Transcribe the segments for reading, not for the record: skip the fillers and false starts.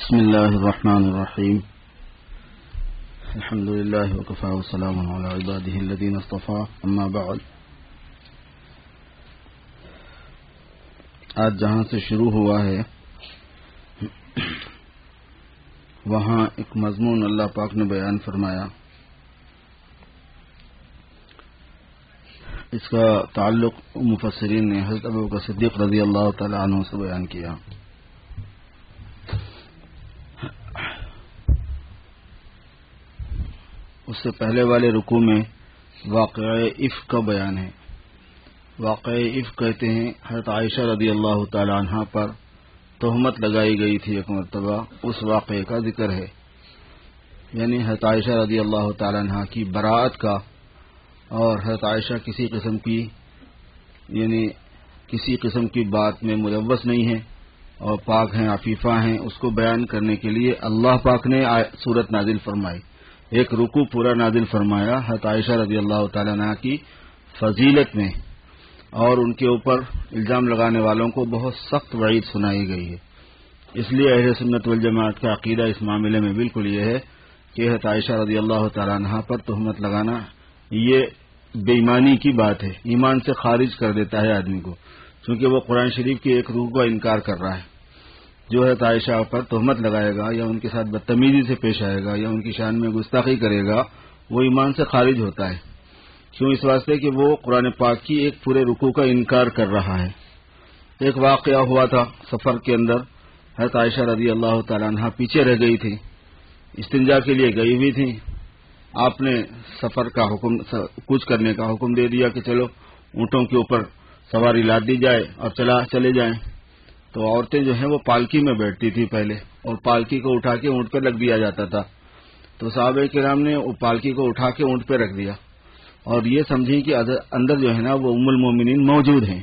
بسم الله الرحمن الرحيم الحمد لله وكفى وسلام على عباده الذين اصطفى اما بعد. آج جہاں سے شروع ہوا ہے وہاں ایک مضمون اللہ پاک نے بیان فرمایا. اس کا تعلق مفسرین نے حضرت ابوبکر صدیق رضی اللہ تعالی عنہ سے بیان کیا. اس سے پہلے والے رکوع میں واقعہ افک کا بیان ہے. واقعہ افک کہتے ہیں حضرت عائشہ رضی اللہ تعالی عنہا پر تہمت لگائی گئی تھی ایک مرتبہ، اس واقعے کا ذکر ہے. یعنی حضرت عائشہ رضی اللہ تعالی عنہا کی براءت کا، اور حضرت عائشہ کسی قسم کی بات میں ملوث نہیں ہیں اور پاک ہیں، عفیفہ ہیں، اس کو بیان کرنے کے لیے اللہ پاک نے سورت نازل فرمائی. ایک رکوع پورا نازل فرمایا حضرت عائشہ رضی اللہ تعالی عنہ کی فضیلت میں، اور ان کے اوپر الزام لگانے والوں کو بہت سخت وعید سنائی گئی ہے. اس لیے اہل سنت والجماعت کا عقیدہ اس معاملے میں بالکل یہ ہے کہ حضرت عائشہ رضی اللہ تعالی عنہ پر تہمت لگانا یہ بے ایمانی کی بات ہے، ایمان سے خارج کر دیتا ہے آدمی کو، چونکہ وہ قرآن شریف کی ایک روح کا انکار کر رہا ہے. جو حضرت عائشہ پر تہمت لگائے گا یا ان کے ساتھ بدتمیزی سے پیش آئے گا یا ان کی شان میں گستاخی کرے گا، وہ ایمان سے خارج ہوتا ہے. کیوں؟ اس واسطے کہ وہ قرآن پاک کی ایک پورے رکوع کا انکار کر رہا ہے. ایک واقعہ ہوا تھا سفر کے اندر، حضرت عائشہ رضی اللہ تعالی عنہ پیچھے رہ گئی تھی، استنجا کے لیے گئی ہوئی تھی. آپ نے سفر کا حکم، کوچ کرنے کا حکم دے دیا کہ چلو اونٹوں کے اوپر سواری لاد دی جائے اور چلے جائیں. تو عورتیں جو ہیں وہ پالکی میں بیٹھتی تھی پہلے، اور پالکی کو اٹھا کے اونٹ پہ رکھ دیا جاتا تھا. تو صحابہ کرام نے پالکی کو اٹھا کے اونٹ پہ رکھ دیا، اور یہ سمجھیں کہ اندر جو ہے نا وہ ام المؤمنین موجود ہیں،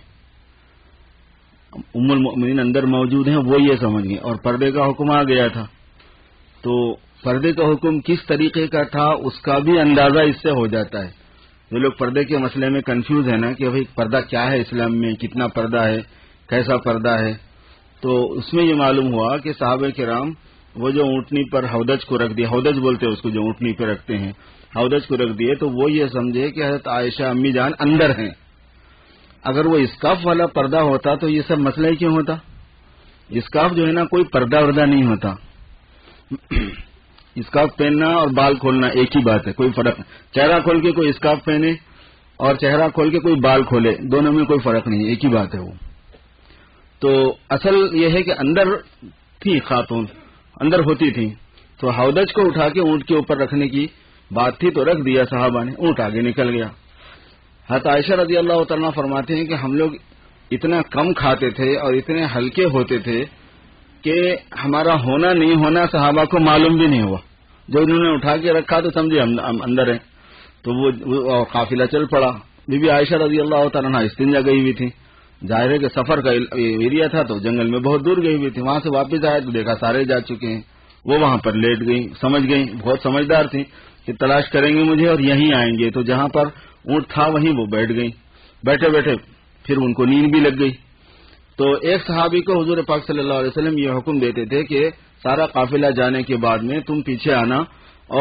ام المؤمنین اندر موجود ہیں، وہ یہ سمجھ گئے. اور پردے کا حکم آ گیا تھا. تو پردے کا حکم کس طریقے کا تھا اس کا بھی اندازہ اس سے ہو جاتا ہے. جو لوگ پردے کے مسئلے میں کنفیوز ہیں نا کہ بھئی پردہ کیا ہے اسلام میں، کتنا پردہ ہے، کیسا پردہ ہے، تو اس میں یہ معلوم ہوا کہ صحابہ کرام وہ جو اونٹنی پر ہودج کو رکھ دیا، ہودج بولتے ہیں اس کو جو اونٹنی پہ رکھتے ہیں، ہودج کو رکھ دیے، تو وہ یہ سمجھے کہ حضرت عائشہ امی جان اندر ہیں. اگر وہ اسکاف والا پردہ ہوتا تو یہ سب مسئلہ ہی کیوں ہوتا؟ اسکاف جو ہے نا کوئی پردہ وردہ نہیں ہوتا. اسکاف پہننا اور بال کھولنا ایک ہی بات ہے، کوئی فرق نہیں. چہرہ کھول کے کوئی اسکاف پہنے اور چہرہ کھول کے کوئی بال کھولے، دونوں میں کوئی فرق نہیں، ایک ہی بات ہے وہ. تو اصل یہ ہے کہ اندر تھی خاتون، اندر ہوتی تھی، تو ہودج کو اٹھا کے اونٹ کے اوپر رکھنے کی بات تھی تو رکھ دیا صحابہ نے، اونٹ آگے نکل گیا. حضرت عائشہ رضی اللہ تعالیٰ فرماتے ہیں کہ ہم لوگ اتنا کم کھاتے تھے اور اتنے ہلکے ہوتے تھے کہ ہمارا ہونا نہیں ہونا صحابہ کو معلوم بھی نہیں ہوا. جو انہوں نے اٹھا کے رکھا تو سمجھے ہم اندر ہیں. تو وہ قافلہ چل پڑا. بی بی عائشہ رضی اللہ تعالیٰ استنجا گئی ہوئی تھی، ظاہر ہے کہ سفر کا ایریا تھا تو جنگل میں بہت دور گئی ہوئی تھی. وہاں سے واپس آئے تو دیکھا سارے جا چکے ہیں. وہ وہاں پر لیٹ گئی، سمجھ گئی، بہت سمجھدار تھی کہ تلاش کریں گے مجھے اور یہیں آئیں گے. تو جہاں پر اونٹ تھا وہیں وہ بیٹھ گئی. بیٹھے بیٹھے پھر ان کو نیند بھی لگ گئی. تو ایک صحابی کو حضور پاک صلی اللہ علیہ وسلم یہ حکم دیتے تھے کہ سارا قافلہ جانے کے بعد میں تم پیچھے آنا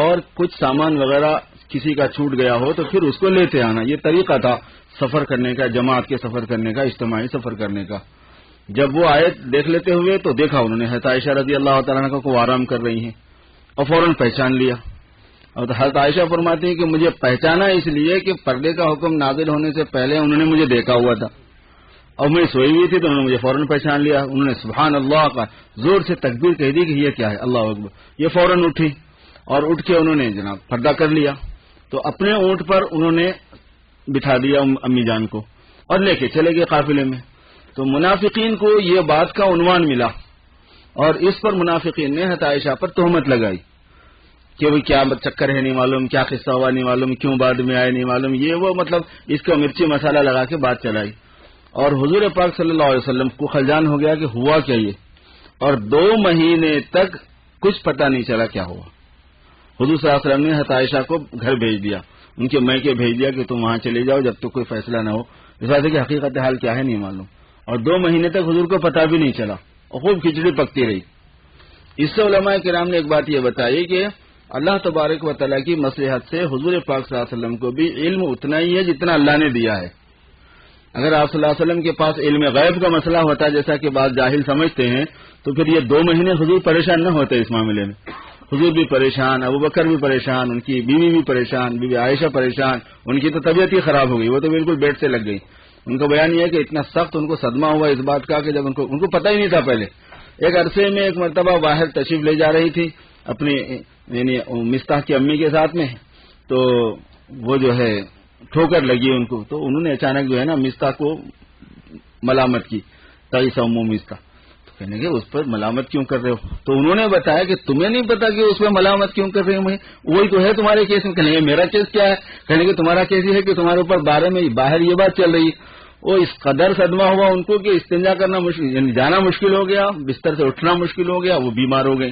اور کچھ سامان وغیرہ کسی کا چھوٹ گیا ہو تو پھر اس کو لیتے آنا. یہ طریقہ تھا سفر کرنے کا، جماعت کے سفر کرنے کا، اجتماعی سفر کرنے کا. جب وہ آئے دیکھ لیتے ہوئے تو دیکھا انہوں نے حضرت عائشہ رضی اللہ تعالیٰ کو آرام کر رہی ہیں، اور فوراً پہچان لیا. اور حضرت عائشہ فرماتی ہیں کہ مجھے پہچانا اس لیے کہ پردے کا حکم نازل ہونے سے پہلے انہوں نے مجھے دیکھا ہوا تھا، اور میں سوئی ہوئی تھی تو انہوں نے مجھے فوراً پہچان لیا. انہوں نے سبحان اللہ کا زور سے تکبیر کہہ دی کہ یہ کیا ہے، اللہ اکبر. یہ فوراً اٹھی اور اٹھ کے انہوں نے جناب پردہ کر لیا. تو اپنے اونٹ پر انہوں نے بٹھا دیا امی جان کو اور لے کے چلے گئے قافلے میں. تو منافقین کو یہ بات کا عنوان ملا، اور اس پر منافقین نے حضرت عائشہ پر تہمت لگائی کہ وہ کیا چکر ہے نہیں معلوم، کیا قصہ ہوا نہیں معلوم، کیوں بعد میں آئے نہیں معلوم، یہ وہ مطلب اس کا مرچی مسالہ لگا کے بات چلائی. اور حضور پاک صلی اللہ علیہ وسلم کو خلجان ہو گیا کہ ہوا کیا یہ، اور 2 مہینے تک کچھ پتہ نہیں چلا کیا ہوا. حضور صلی اللہ علیہ وسلم نے حضرت عائشہ کو گھر بھیج دیا، ان کے میکے بھیج دیا کہ تم وہاں چلے جاؤ جب تک کوئی فیصلہ نہ ہو. اس واسطے کہ حقیقت حال کیا ہے نہیں معلوم. اور 2 مہینے تک حضور کو پتہ بھی نہیں چلا، اور خوب کھچڑی پکتی رہی. اس سے علماء کرام نے ایک بات یہ بتائی کہ اللہ تبارک و تعالیٰ کی مصلحت سے حضور پاک صلی اللہ علیہ وسلم کو بھی علم اتنا ہی ہے جتنا اللہ نے دیا ہے. اگر آپ صلی اللہ علیہ وسلم کے پاس علم غیب کا مسئلہ ہوتا جیسا کہ بعض جاہل سمجھتے ہیں تو پھر یہ 2 مہینے حضور پریشان نہ ہوتے اس معاملے میں. حضور بھی پریشان، ابو بکر بھی پریشان، ان کی بیوی بھی پریشان، بیوی عائشہ پریشان، ان کی تو طبیعت ہی خراب ہو گئی، وہ تو بالکل بیڈ سے لگ گئی. ان کا بیان یہ ہے کہ اتنا سخت ان کو صدمہ ہوا اس بات کا کہ جب ان کو پتہ ہی نہیں تھا. پہلے ایک عرصے میں ایک مرتبہ باہر تشریف لے جا رہی تھی اپنی یعنی مستاح کی امی کے ساتھ میں، تو وہ جو ہے ٹھوکر لگی ان کو، تو انہوں نے اچانک جو ہے نا مستاح کو ملامت کی، تعیس ام مستاح. تو کہنے کہ اس پر ملامت کیوں کر رہے ہو؟ تو انہوں نے بتایا کہ تمہیں نہیں پتا کہ اس پر ملامت کیوں کر رہے ہو، وہی تو ہے تمہارے کیس میں. کہنے کہ میرا کیس کیا ہے؟ کہنے کہ تمہارا کیس یہ ہے کہ تمہارے اوپر بارے میں باہر یہ بات چل رہی ہے. وہ اس قدر صدمہ ہوا ان کو کہ استنجا کرنا مشکل، یعنی جانا مشکل ہو گیا، بستر سے اٹھنا مشکل ہو گیا، وہ بیمار ہو گئے.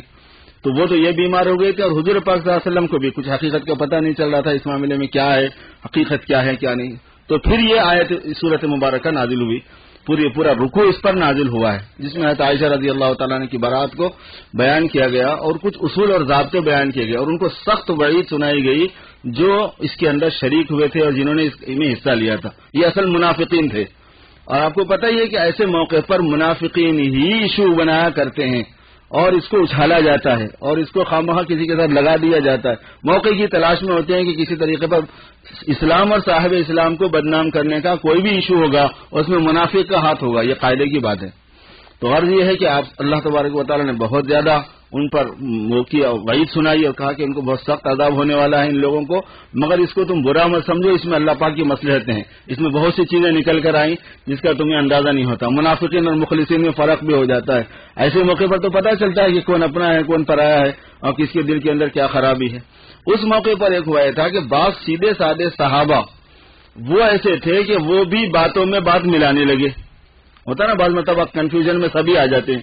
تو وہ تو یہ بیمار ہو گئے تھے اور حضور پاک صلی اللہ علیہ وسلم کو بھی کچھ حقیقت کا پتہ نہیں چل رہا تھا اس معاملے میں کیا ہے، حقیقت کیا ہے کیا نہیں. تو پھر یہ آیت سورت مبارکہ نازل ہوئی، پورا رکوع اس پر نازل ہوا ہے جس میں حضرت عائشہ رضی اللہ تعالیٰ عنہ کی برات کو بیان کیا گیا اور کچھ اصول اور ضابطے بیان کیے گئے اور ان کو سخت وعید سنائی گئی جو اس کے اندر شریک ہوئے تھے اور جنہوں نے اس میں حصہ لیا تھا. یہ اصل منافقین تھے اور آپ کو پتہ ہی ہے کہ ایسے موقع پر منافقین ہی ایشو بنایا کرتے ہیں اور اس کو اچھالا جاتا ہے اور اس کو خواہ کسی کے ساتھ لگا دیا جاتا ہے. موقع کی تلاش میں ہوتے ہیں کہ کسی طریقے پر اسلام اور صاحب اسلام کو بدنام کرنے کا کوئی بھی ایشو ہوگا اس میں منافق کا ہاتھ ہوگا. یہ قاعدے کی بات ہے. تو غرض یہ ہے کہ آپ اللہ تبارک و تعالیٰ نے بہت زیادہ ان پر وہ کی وعید سنائی اور کہا کہ ان کو بہت سخت عذاب ہونے والا ہے ان لوگوں کو، مگر اس کو تم برا مت سمجھو، اس میں اللہ پاک کی مصلحتیں ہیں. اس میں بہت سی چیزیں نکل کر آئیں جس کا تمہیں اندازہ نہیں ہوتا. منافقین اور مخلصین میں فرق بھی ہو جاتا ہے. ایسے موقع پر تو پتہ چلتا ہے کہ کون اپنا ہے کون پرایا ہے اور کس کے دل کے اندر کیا خرابی ہے. اس موقع پر ایک ہوا یہ تھا کہ بعض سیدھے سادے صحابہ وہ ایسے تھے کہ وہ بھی باتوں میں بات ملانے لگے. ہوتا نا بعض مرتبہ کنفیوژن میں سبھی آ جاتے ہیں.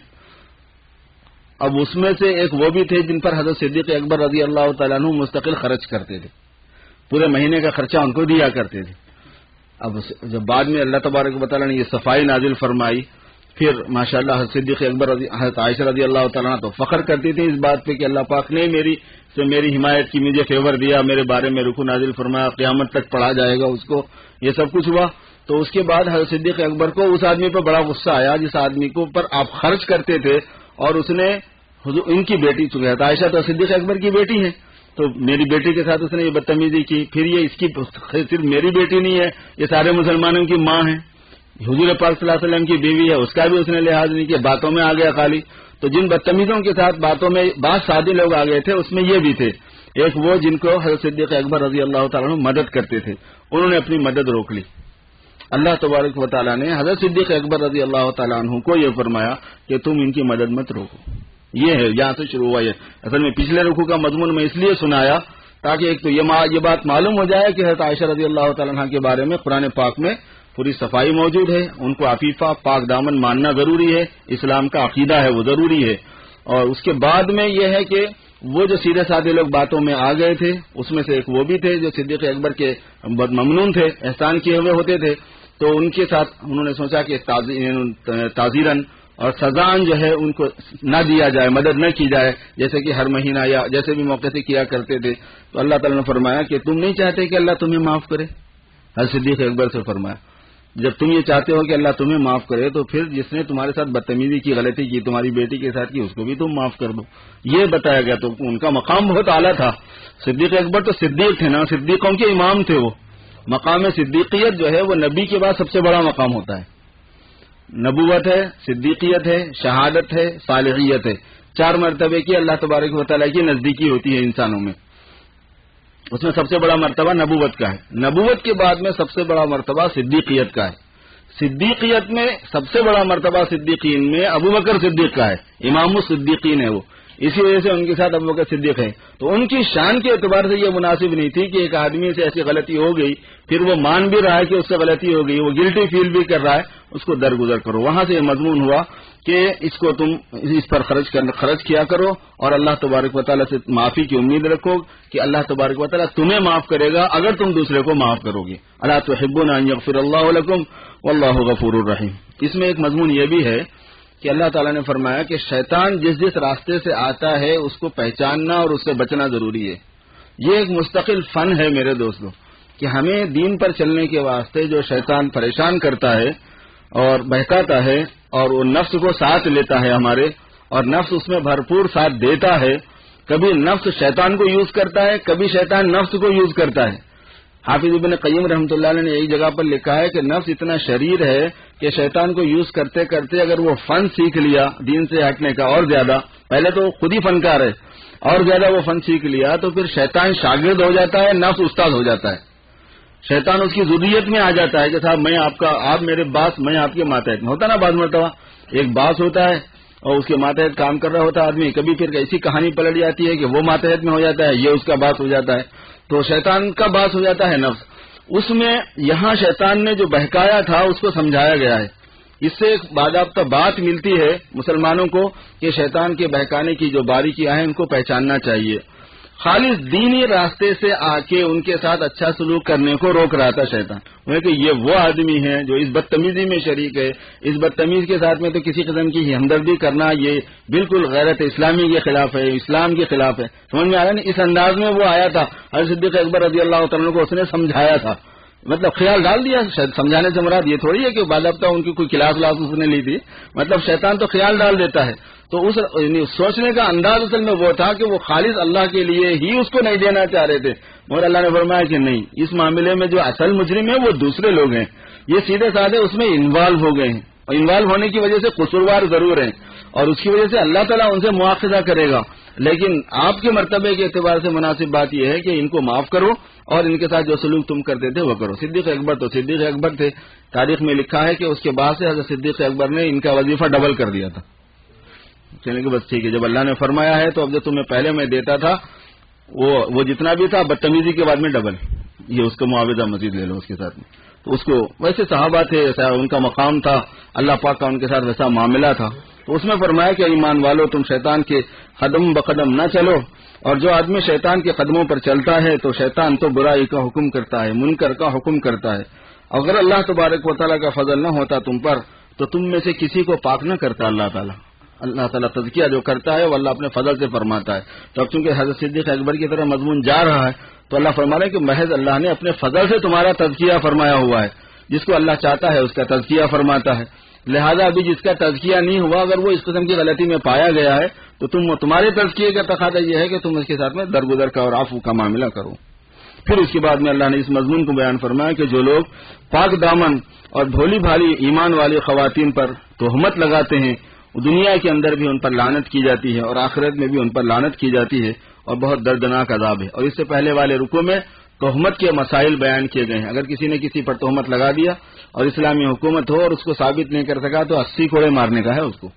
اب اس میں سے ایک وہ بھی تھے جن پر حضرت صدیق اکبر رضی اللہ تعالیٰ عنہ مستقل خرچ کرتے تھے، پورے مہینے کا خرچہ ان کو دیا کرتے تھے. اب جب بعد میں اللہ تبارک و تعالیٰ نے یہ صفائی نازل فرمائی پھر ماشاءاللہ حضرت صدیق اکبر حضرت عائشہ رضی اللہ تعالیٰ عنہ تو فخر کرتی تھی اس بات پہ کہ اللہ پاک نے میری حمایت کی، مجھے فیور دیا، میرے بارے میں رکوع نازل فرمایا، قیامت تک پڑھا جائے گا اس کو. یہ سب کچھ ہوا. تو اس کے بعد حضرت صدیق اکبر کو اس آدمی پر بڑا غصہ آیا جس آدمی کو پر آپ خرچ کرتے تھے اور اس نے ان کی بیٹی چکے تھا. عائشہ تو صدیق اکبر کی بیٹی ہے تو میری بیٹی کے ساتھ اس نے یہ بدتمیزی کی. پھر یہ اس کی صرف میری بیٹی نہیں ہے، یہ سارے مسلمانوں کی ماں ہے، حضور پاک صلی اللہ علیہ وسلم کی بیوی ہے، اس کا بھی اس نے لحاظ نہیں کیا، باتوں میں آ گیا خالی. تو جن بدتمیزوں کے ساتھ باتوں میں بعض سادے لوگ آ گئے تھے اس میں یہ بھی تھے. ایک وہ جن کو حضرت صدیق اکبر رضی اللہ تعالیٰ عنہ مدد کرتے تھے، انہوں نے اپنی مدد روک لی. اللہ تبارک و تعالیٰ نے حضرت صدیق اکبر رضی اللہ تعالیٰ عنہ کو یہ فرمایا کہ تم ان کی مدد مت روکو. یہ ہے یہاں سے شروع ہوا. یہ اصل میں پچھلے رکوع کا مضمون میں اس لیے سنایا تاکہ ایک تو یہ بات معلوم ہو جائے کہ حضرت عائشہ رضی اللہ تعالیٰ عنہ کے بارے میں قرآن پاک میں پوری صفائی موجود ہے. ان کو عفیفہ پاک دامن ماننا ضروری ہے، اسلام کا عقیدہ ہے وہ ضروری ہے. اور اس کے بعد میں یہ ہے کہ وہ جو سیدھے سادے لوگ باتوں میں آ گئے تھے اس میں سے ایک وہ بھی تھے جو صدیق اکبر کے بد ممنون تھے، احسان کیے ہوئے ہوتے تھے. تو ان کے ساتھ انہوں نے سوچا کہ تعزیرن اور سزان جو ہے ان کو نہ دیا جائے، مدد نہ کی جائے جیسے کہ ہر مہینہ یا جیسے بھی موقع سے کیا کرتے تھے. تو اللہ تعالیٰ نے فرمایا کہ تم نہیں چاہتے کہ اللہ تمہیں معاف کرے. حضرت صدیق اکبر سے فرمایا جب تم یہ چاہتے ہو کہ اللہ تمہیں معاف کرے تو پھر جس نے تمہارے ساتھ بدتمیزی کی، غلطی کی، تمہاری بیٹی کے ساتھ کی، اس کو بھی تم معاف کر دو. یہ بتایا گیا. تو ان کا مقام بہت اعلیٰ تھا. صدیق اکبر تو صدیق تھے نا، صدیقوں کے امام تھے. وہ مقام صدیقیت جو ہے وہ نبی کے بعد سب سے بڑا مقام ہوتا ہے. نبوت ہے، صدیقیت ہے، شہادت ہے، صالحیت ہے. 4 مرتبے کی اللہ تبارک و تعالیٰ کی نزدیکی ہوتی ہے انسانوں میں. اس میں سب سے بڑا مرتبہ نبوت کا ہے. نبوت کے بعد میں سب سے بڑا مرتبہ صدیقیت کا ہے. صدیقیت میں سب سے بڑا مرتبہ صدیقین میں ابو بکر صدیق کا ہے. امام الصدیقین ہے وہ، اسی وجہ سے ان کے ساتھ ابو بکر صدیق ہے. تو ان کی شان کے اعتبار سے یہ مناسب نہیں تھی کہ ایک آدمی سے ایسی غلطی ہو گئی پھر وہ مان بھی رہا ہے کہ اس سے غلطی ہو گئی، وہ گلٹی فیل بھی کر رہا ہے، اس کو درگزر کرو. وہاں سے یہ مضمون ہوا کہ اس کو تم اس پر خرچ کیا کرو اور اللہ تبارک و تعالیٰ سے معافی کی امید رکھو کہ اللہ تبارک و تعالیٰ تمہیں معاف کرے گا اگر تم دوسرے کو معاف کرو گے. الا تحبون ان یغفر اللہ لکم واللہ غفور الرحیم. اس میں ایک مضمون یہ بھی ہے کہ اللہ تعالیٰ نے فرمایا کہ شیطان جس جس راستے سے آتا ہے اس کو پہچاننا اور اس سے بچنا ضروری ہے. یہ ایک مستقل فن ہے میرے دوستوں کہ ہمیں دین پر چلنے کے واسطے جو شیطان پریشان کرتا ہے اور بہکاتا ہے اور وہ نفس کو ساتھ لیتا ہے ہمارے، اور نفس اس میں بھرپور ساتھ دیتا ہے. کبھی نفس شیطان کو یوز کرتا ہے، کبھی شیطان نفس کو یوز کرتا ہے. حافظ ابن قیم رحمۃ اللہ علیہ نے ایک جگہ پر لکھا ہے کہ نفس اتنا شریر ہے کہ شیطان کو یوز کرتے کرتے اگر وہ فن سیکھ لیا دین سے ہٹنے کا، اور زیادہ، پہلے تو خود ہی فنکار ہے، اور زیادہ وہ فن سیکھ لیا تو پھر شیطان شاگرد ہو جاتا ہے، نفس استاد ہو جاتا ہے. شیطان اس کی ضروریت میں آ جاتا ہے کہ صاحب میں آپ میرے باس، میں آپ کے ماتحت میں. ہوتا نا بعض مرتبہ ایک باس ہوتا ہے اور اس کے ماتحت کام کر رہا ہوتا ہے آدمی، کبھی پھر ایسی کہانی پلٹ جاتی ہے کہ وہ ماتحت میں ہو جاتا ہے، یہ اس کا باس ہو جاتا ہے، تو شیطان کا باس ہو جاتا ہے نفس. اس میں یہاں شیطان نے جو بہکایا تھا اس کو سمجھایا گیا ہے. اس سے ایک باضابطہ بات ملتی ہے مسلمانوں کو کہ شیطان کے بہکانے کی جو باریکیاں ہیں ان کو پہچاننا چاہیے. خالص دینی راستے سے آ کے ان کے ساتھ اچھا سلوک کرنے کو روک رہا تھا شیطان. کہ یہ وہ آدمی ہے جو اس بدتمیزی میں شریک ہے، اس بدتمیز کے ساتھ میں تو کسی قسم کی ہمدردی کرنا یہ بالکل غیرت اسلامی کے خلاف ہے، اسلام کے خلاف ہے. سمجھ میں آ رہا ہے نا؟ اس انداز میں وہ آیا تھا. حضرت صدیق اکبر رضی اللہ تعالیٰ کو اس نے سمجھایا تھا، مطلب خیال ڈال دیا. سمجھانے سے مراد یہ تھوڑی ہے کہ باضابطہ ان کی کوئی کلاس اس نے لی تھی، مطلب شیطان تو خیال ڈال دیتا ہے. تو اس سوچنے کا انداز اصل میں وہ تھا کہ وہ خالص اللہ کے لیے ہی اس کو نہیں دینا چاہ رہے تھے، مگر اللہ نے فرمایا کہ نہیں، اس معاملے میں جو اصل مجرم ہے وہ دوسرے لوگ ہیں، یہ سیدھے سادھے اس میں انوالو ہو گئے ہیں، اور انوالو ہونے کی وجہ سے قصوروار ضرور ہیں اور اس کی وجہ سے اللہ تعالیٰ ان سے مواخذہ کرے گا. لیکن آپ کے مرتبے کے اعتبار سے مناسب بات یہ ہے کہ ان کو معاف کرو اور ان کے ساتھ جو سلوک تم کرتے تھے وہ کرو. صدیق اکبر تو صدیق اکبر تھے. تاریخ میں لکھا ہے کہ اس کے بعد سے حضرت صدیق اکبر نے ان کا وظیفہ ڈبل کر دیا تھا. چلیں کہ بس ٹھیک ہے، جب اللہ نے فرمایا ہے تو اب جو تمہیں پہلے میں دیتا تھا وہ جتنا بھی تھا بدتمیزی کے بعد میں ڈبل، یہ اس کا معاوضہ مزید لے لو اس کے ساتھ میں. تو اس کو ویسے صحابہ تھے، ان کا مقام تھا، اللہ پاک کا ان کے ساتھ ویسا معاملہ تھا. تو اس میں فرمایا کہ ایمان والو تم شیطان کے قدم بقدم نہ چلو، اور جو آدمی شیطان کے قدموں پر چلتا ہے تو شیطان تو برائی کا حکم کرتا ہے، منکر کا حکم کرتا ہے. اگر اللہ تبارک و تعالیٰ کا فضل نہ ہوتا تم پر تو تم میں سے کسی کو پاک نہ کرتا اللہ تعالیٰ. اللہ تعالیٰ تزکیہ جو کرتا ہے وہ اللہ اپنے فضل سے فرماتا ہے. تو اب چونکہ حضرت صدیق اکبر کی طرح مضمون جا رہا ہے تو اللہ فرما رہا ہے کہ محض اللہ نے اپنے فضل سے تمہارا تزکیہ فرمایا ہوا ہے. جس کو اللہ چاہتا ہے اس کا تزکیہ فرماتا ہے. لہذا ابھی جس کا تزکیہ نہیں ہوا اگر وہ اس قسم کی غلطی میں پایا گیا ہے تو تمہارے تزکیے کا تقاضا یہ ہے کہ تم اس کے ساتھ میں درگزر کا اور عفو کا معاملہ کرو. پھر اس کے بعد میں اللہ نے اس مضمون کو بیان فرمایا کہ جو لوگ پاک دامن اور بھولی بھالی ایمان والی خواتین پر تہمت لگاتے ہیں دنیا کے اندر بھی ان پر لعنت کی جاتی ہے اور آخرت میں بھی ان پر لعنت کی جاتی ہے اور بہت دردناک عذاب ہے. اور اس سے پہلے والے رکوع میں تہمت کے مسائل بیان کیے گئے ہیں. اگر کسی نے کسی پر تہمت لگا دیا اور اسلامی حکومت ہو اور اس کو ثابت نہیں کر سکا تو 80 کوڑے مارنے کا ہے اس کو.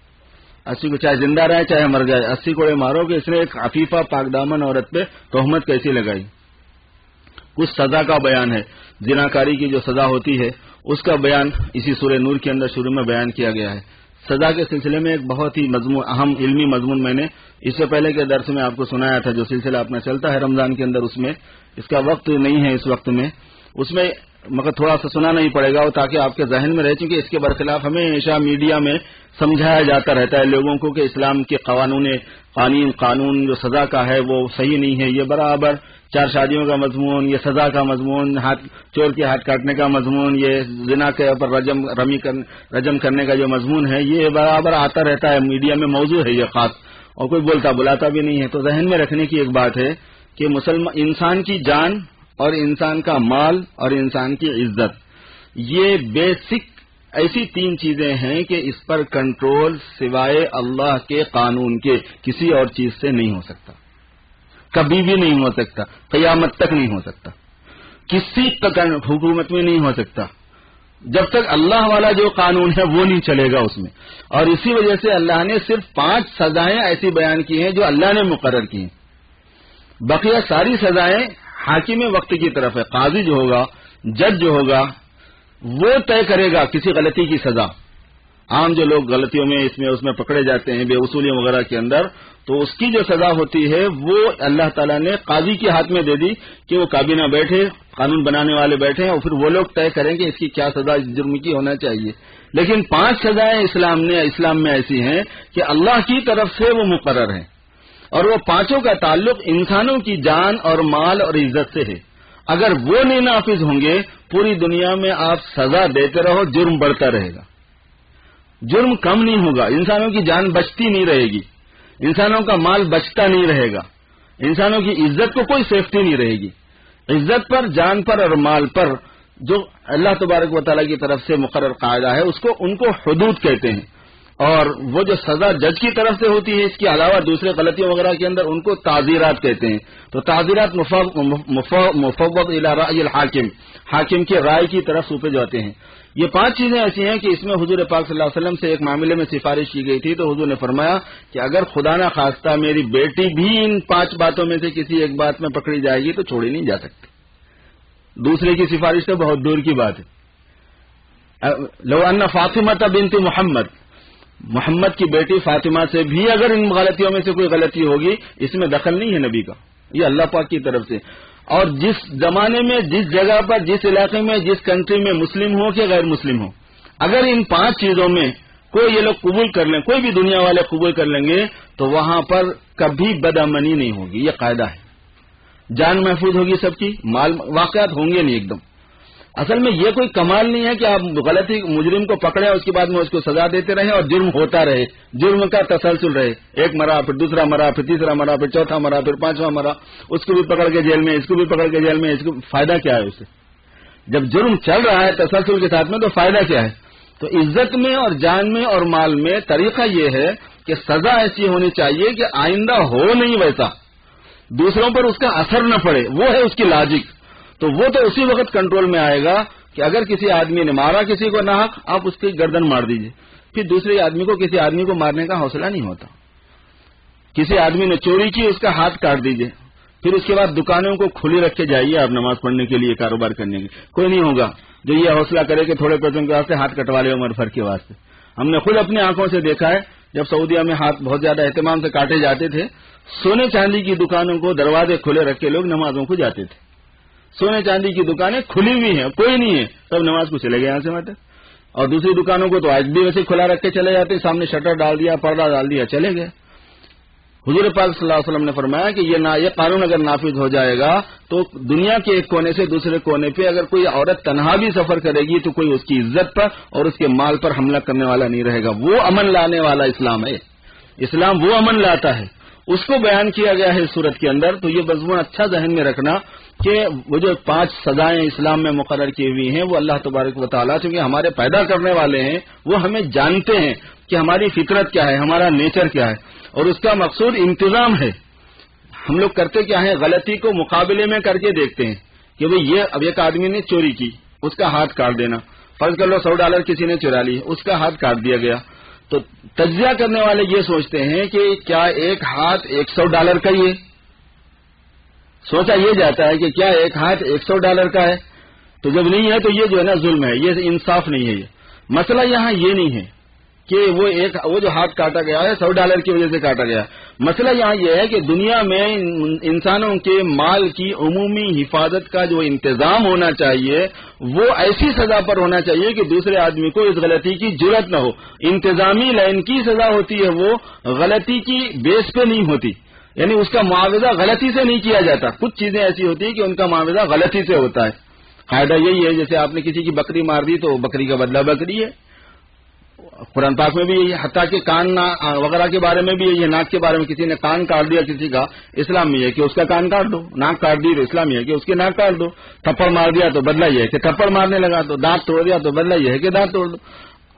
80 کو چاہے زندہ رہے چاہے مر جائے 80 کوڑے مارو کہ اس نے ایک عفیفہ پاک دامن عورت پہ تہمت کیسی لگائی. کچھ سزا کا بیان ہے، زناکاری کی جو سزا ہوتی ہے اس کا بیان اسی سورہ نور کے اندر شروع میں بیان کیا گیا ہے. سزا کے سلسلے میں ایک بہت ہی اہم علمی مضمون میں نے اس سے پہلے کے درس میں آپ کو سنایا تھا، جو سلسلہ اپنا چلتا ہے رمضان کے اندر، اس میں اس کا وقت نہیں ہے اس وقت میں، اس میں مگر تھوڑا سا سنانا ہی پڑے گا تاکہ آپ کے ذہن میں رہ چونکہ اس کے برخلاف ہمیشہ میڈیا میں سمجھایا جاتا رہتا ہے لوگوں کو کہ اسلام کے قانون جو سزا کا ہے وہ صحیح نہیں ہے. یہ برابر 4 شادیوں کا مضمون، یہ سزا کا مضمون، چور کے ہاتھ کاٹنے کا مضمون، یہ زنا کے اوپر رجم کرنے کا جو مضمون ہے یہ برابر آتا رہتا ہے میڈیا میں، موضوع ہے یہ خاص، اور کوئی بولتا بلاتا بھی نہیں ہے. تو ذہن میں رکھنے کی ایک بات ہے کہ انسان کی جان اور انسان کا مال اور انسان کی عزت، یہ بیسک ایسی 3 چیزیں ہیں کہ اس پر کنٹرول سوائے اللہ کے قانون کے کسی اور چیز سے نہیں ہو سکتا، کبھی بھی نہیں ہو سکتا، قیامت تک نہیں ہو سکتا، کسی حکومت میں نہیں ہو سکتا جب تک اللہ والا جو قانون ہے وہ نہیں چلے گا اس میں. اور اسی وجہ سے اللہ نے صرف 5 سزائیں ایسی بیان کی ہیں جو اللہ نے مقرر کی ہیں. بقیہ ساری سزائیں حاکم وقت کی طرف ہے. قاضی جو ہوگا، جج جو ہوگا، وہ طے کرے گا کسی غلطی کی سزا. عام جو لوگ غلطیوں میں اس میں پکڑے جاتے ہیں بے وصولیوں وغیرہ کے اندر، تو اس کی جو سزا ہوتی ہے وہ اللہ تعالیٰ نے قاضی کے ہاتھ میں دے دی کہ وہ کابینہ بیٹھے، قانون بنانے والے بیٹھے اور پھر وہ لوگ طے کریں گے اس کی کیا سزا اس جرم کی ہونا چاہیے. لیکن 5 سزائیں اسلام میں ایسی ہیں کہ اللہ کی طرف سے وہ مقرر ہیں، اور وہ 5 کا تعلق انسانوں کی جان اور مال اور عزت سے ہے۔ اگر وہ نہیں نافذ ہوں گے، پوری دنیا میں آپ سزا دیتے رہو، جرم بڑھتا رہے گا، جرم کم نہیں ہوگا، انسانوں کی جان بچتی نہیں رہے گی، انسانوں کا مال بچتا نہیں رہے گا، انسانوں کی عزت کو کوئی سیفٹی نہیں رہے گی۔ عزت پر، جان پر اور مال پر جو اللہ تبارک و تعالیٰ کی طرف سے مقرر قاعدہ ہے ان کو حدود کہتے ہیں، اور وہ جو سزا جج کی طرف سے ہوتی ہے اس کے علاوہ دوسرے غلطیوں وغیرہ کے اندر ان کو تعزیرات کہتے ہیں۔ تو تعزیرات مفوض الی رأی الحاکم، حاکم کے رائے کی طرف سونپے جاتے ہیں۔ یہ 5 چیزیں ایسی ہیں کہ اس میں حضور پاک صلی اللہ علیہ وسلم سے ایک معاملے میں سفارش کی گئی تھی، تو حضور نے فرمایا کہ اگر خدا نہ خواستہ میری بیٹی بھی ان 5 باتوں میں سے کسی ایک بات میں پکڑی جائے گی تو چھوڑی نہیں جا سکتی۔ دوسرے کی سفارش تو بہت دور کی بات ہے۔ لو ان فاطمہ بنت محمد کی بیٹی فاطمہ سے بھی اگر ان غلطیوں میں سے کوئی غلطی ہوگی، اس میں دخل نہیں ہے نبی کا، یہ اللہ پاک کی طرف سے۔ اور جس زمانے میں، جس جگہ پر، جس علاقے میں، جس کنٹری میں مسلم ہو کہ غیر مسلم ہو، اگر ان 5 چیزوں میں کوئی یہ لوگ قبول کر لیں، کوئی بھی دنیا والے قبول کر لیں گے تو وہاں پر کبھی بدامنی نہیں ہوگی، یہ قاعدہ ہے۔ جان محفوظ ہوگی سب کی، مال واقعات ہوں گے نہیں ایک دم۔ اصل میں یہ کوئی کمال نہیں ہے کہ آپ غلطی مجرم کو پکڑیں اس کے بعد میں اس کو سزا دیتے رہیں اور جرم ہوتا رہے، جرم کا تسلسل رہے، ایک مرا پھر دوسرا مرا پھر تیسرا مرا پھر چوتھا مرا پھر 5واں مرا، اس کو بھی پکڑ کے جیل میں، اس کو بھی پکڑ کے جیل میں، اس کو فائدہ کیا ہے اسے؟ جب جرم چل رہا ہے تسلسل کے ساتھ میں تو فائدہ کیا ہے؟ تو عزت میں اور جان میں اور مال میں طریقہ یہ ہے کہ سزا ایسی ہونی چاہیے کہ آئندہ ہو نہیں ویسا، دوسروں پر اس کا اثر نہ پڑے، وہ ہے اس کی لاجک۔ تو وہ تو اسی وقت کنٹرول میں آئے گا کہ اگر کسی آدمی نے مارا کسی کو ناحق، آپ اس کی گردن مار دیجئے، پھر دوسرے آدمی کو کسی آدمی کو مارنے کا حوصلہ نہیں ہوتا۔ کسی آدمی نے چوری کی، اس کا ہاتھ کاٹ دیجئے، پھر اس کے بعد دکانوں کو کھلی رکھ کے جائیے آپ نماز پڑھنے کے لیے، کاروبار کرنے کے، کوئی نہیں ہوگا جو یہ حوصلہ کرے کہ تھوڑے پیسوں کے واسطے ہاتھ کٹوا لے عمر بھر کے واسطے۔ ہم نے خود اپنی آنکھوں سے دیکھا ہے، جب سعودیہ میں ہاتھ بہت زیادہ اہتمام سے کاٹے جاتے تھے، سونے چاندی کی دکانوں کو دروازے کھلے رکھ کے لوگ نمازوں کو جاتے تھے۔ سونے چاندی کی دکانیں کھلی ہوئی ہیں، کوئی نہیں ہے، سب نماز کو چلے گئے یہاں سے مطلب، اور دوسری دکانوں کو تو آج بھی ویسے کھلا رکھ کے چلے جاتے، سامنے شٹر ڈال دیا، پردہ ڈال دیا، چلے گئے۔ حضور پاک صلی اللہ علیہ وسلم نے فرمایا کہ یہ قانون اگر نافذ ہو جائے گا تو دنیا کے ایک کونے سے دوسرے کونے پہ اگر کوئی عورت تنہا بھی سفر کرے گی تو کوئی اس کی عزت پر اور اس کے مال پر حملہ کرنے والا نہیں رہے گا۔ وہ امن لانے والا اسلام ہے، اسلام وہ امن لاتا ہے، اس کو بیان کیا گیا ہے اس صورت کے اندر۔ تو یہ مضمون اچھا ذہن میں رکھنا کہ وہ جو 5 سزائیں اسلام میں مقرر کی ہوئی ہیں وہ اللہ تبارک و تعالیٰ چونکہ ہمارے پیدا کرنے والے ہیں، وہ ہمیں جانتے ہیں کہ ہماری فطرت کیا ہے، ہمارا نیچر کیا ہے، اور اس کا مقصود انتظام ہے۔ ہم لوگ کرتے کیا ہیں، غلطی کو مقابلے میں کر کے دیکھتے ہیں کہ بھئی یہ اب ایک آدمی نے چوری کی، اس کا ہاتھ کاٹ دینا، فرض کر لو $100 کسی نے چرا لی، اس کا ہاتھ کاٹ دیا گیا، تو تجزیہ کرنے والے یہ سوچتے ہیں کہ کیا ایک ہاتھ $100 کا ہی ہے؟ سوچا یہ جاتا ہے کہ کیا ایک ہاتھ $100 کا ہے؟ تو جب نہیں ہے تو یہ جو ہے نا ظلم ہے، یہ انصاف نہیں ہے۔ یہ مسئلہ یہاں یہ نہیں ہے کہ وہ جو ہاتھ کاٹا گیا ہے $100 کی وجہ سے کاٹا گیا، مسئلہ یہاں یہ ہے کہ دنیا میں انسانوں کے مال کی عمومی حفاظت کا جو انتظام ہونا چاہیے وہ ایسی سزا پر ہونا چاہیے کہ دوسرے آدمی کو اس غلطی کی جرأت نہ ہو۔ انتظامی لائن کی سزا ہوتی ہے، وہ غلطی کی بیس پہ نہیں ہوتی، یعنی اس کا معاوضہ غلطی سے نہیں کیا جاتا۔ کچھ چیزیں ایسی ہوتی ہیں کہ ان کا معاوضہ غلطی سے ہوتا ہے۔ قاعدہ یہی ہے، جیسے آپ نے کسی کی بکری مار دی تو بکری کا بدلہ بکری ہے، قرآن پاک میں بھی یہی، حتیٰ کہ کان وغیرہ کے بارے میں بھی یہی ہے، ناک کے بارے میں کسی نے کان کاٹ دیا کسی کا، اسلام میں یہ ہے کہ اس کا کان کاٹ دو، ناک کاٹ دی تو اسلام یہ ہے کہ اس کی ناک کاٹ دو، تھپڑ مار دیا تو بدلہ یہ ہے کہ تھپڑ مارنے لگا، تو دانت توڑ دیا تو بدلہ یہ ہے کہ دانت توڑ دو۔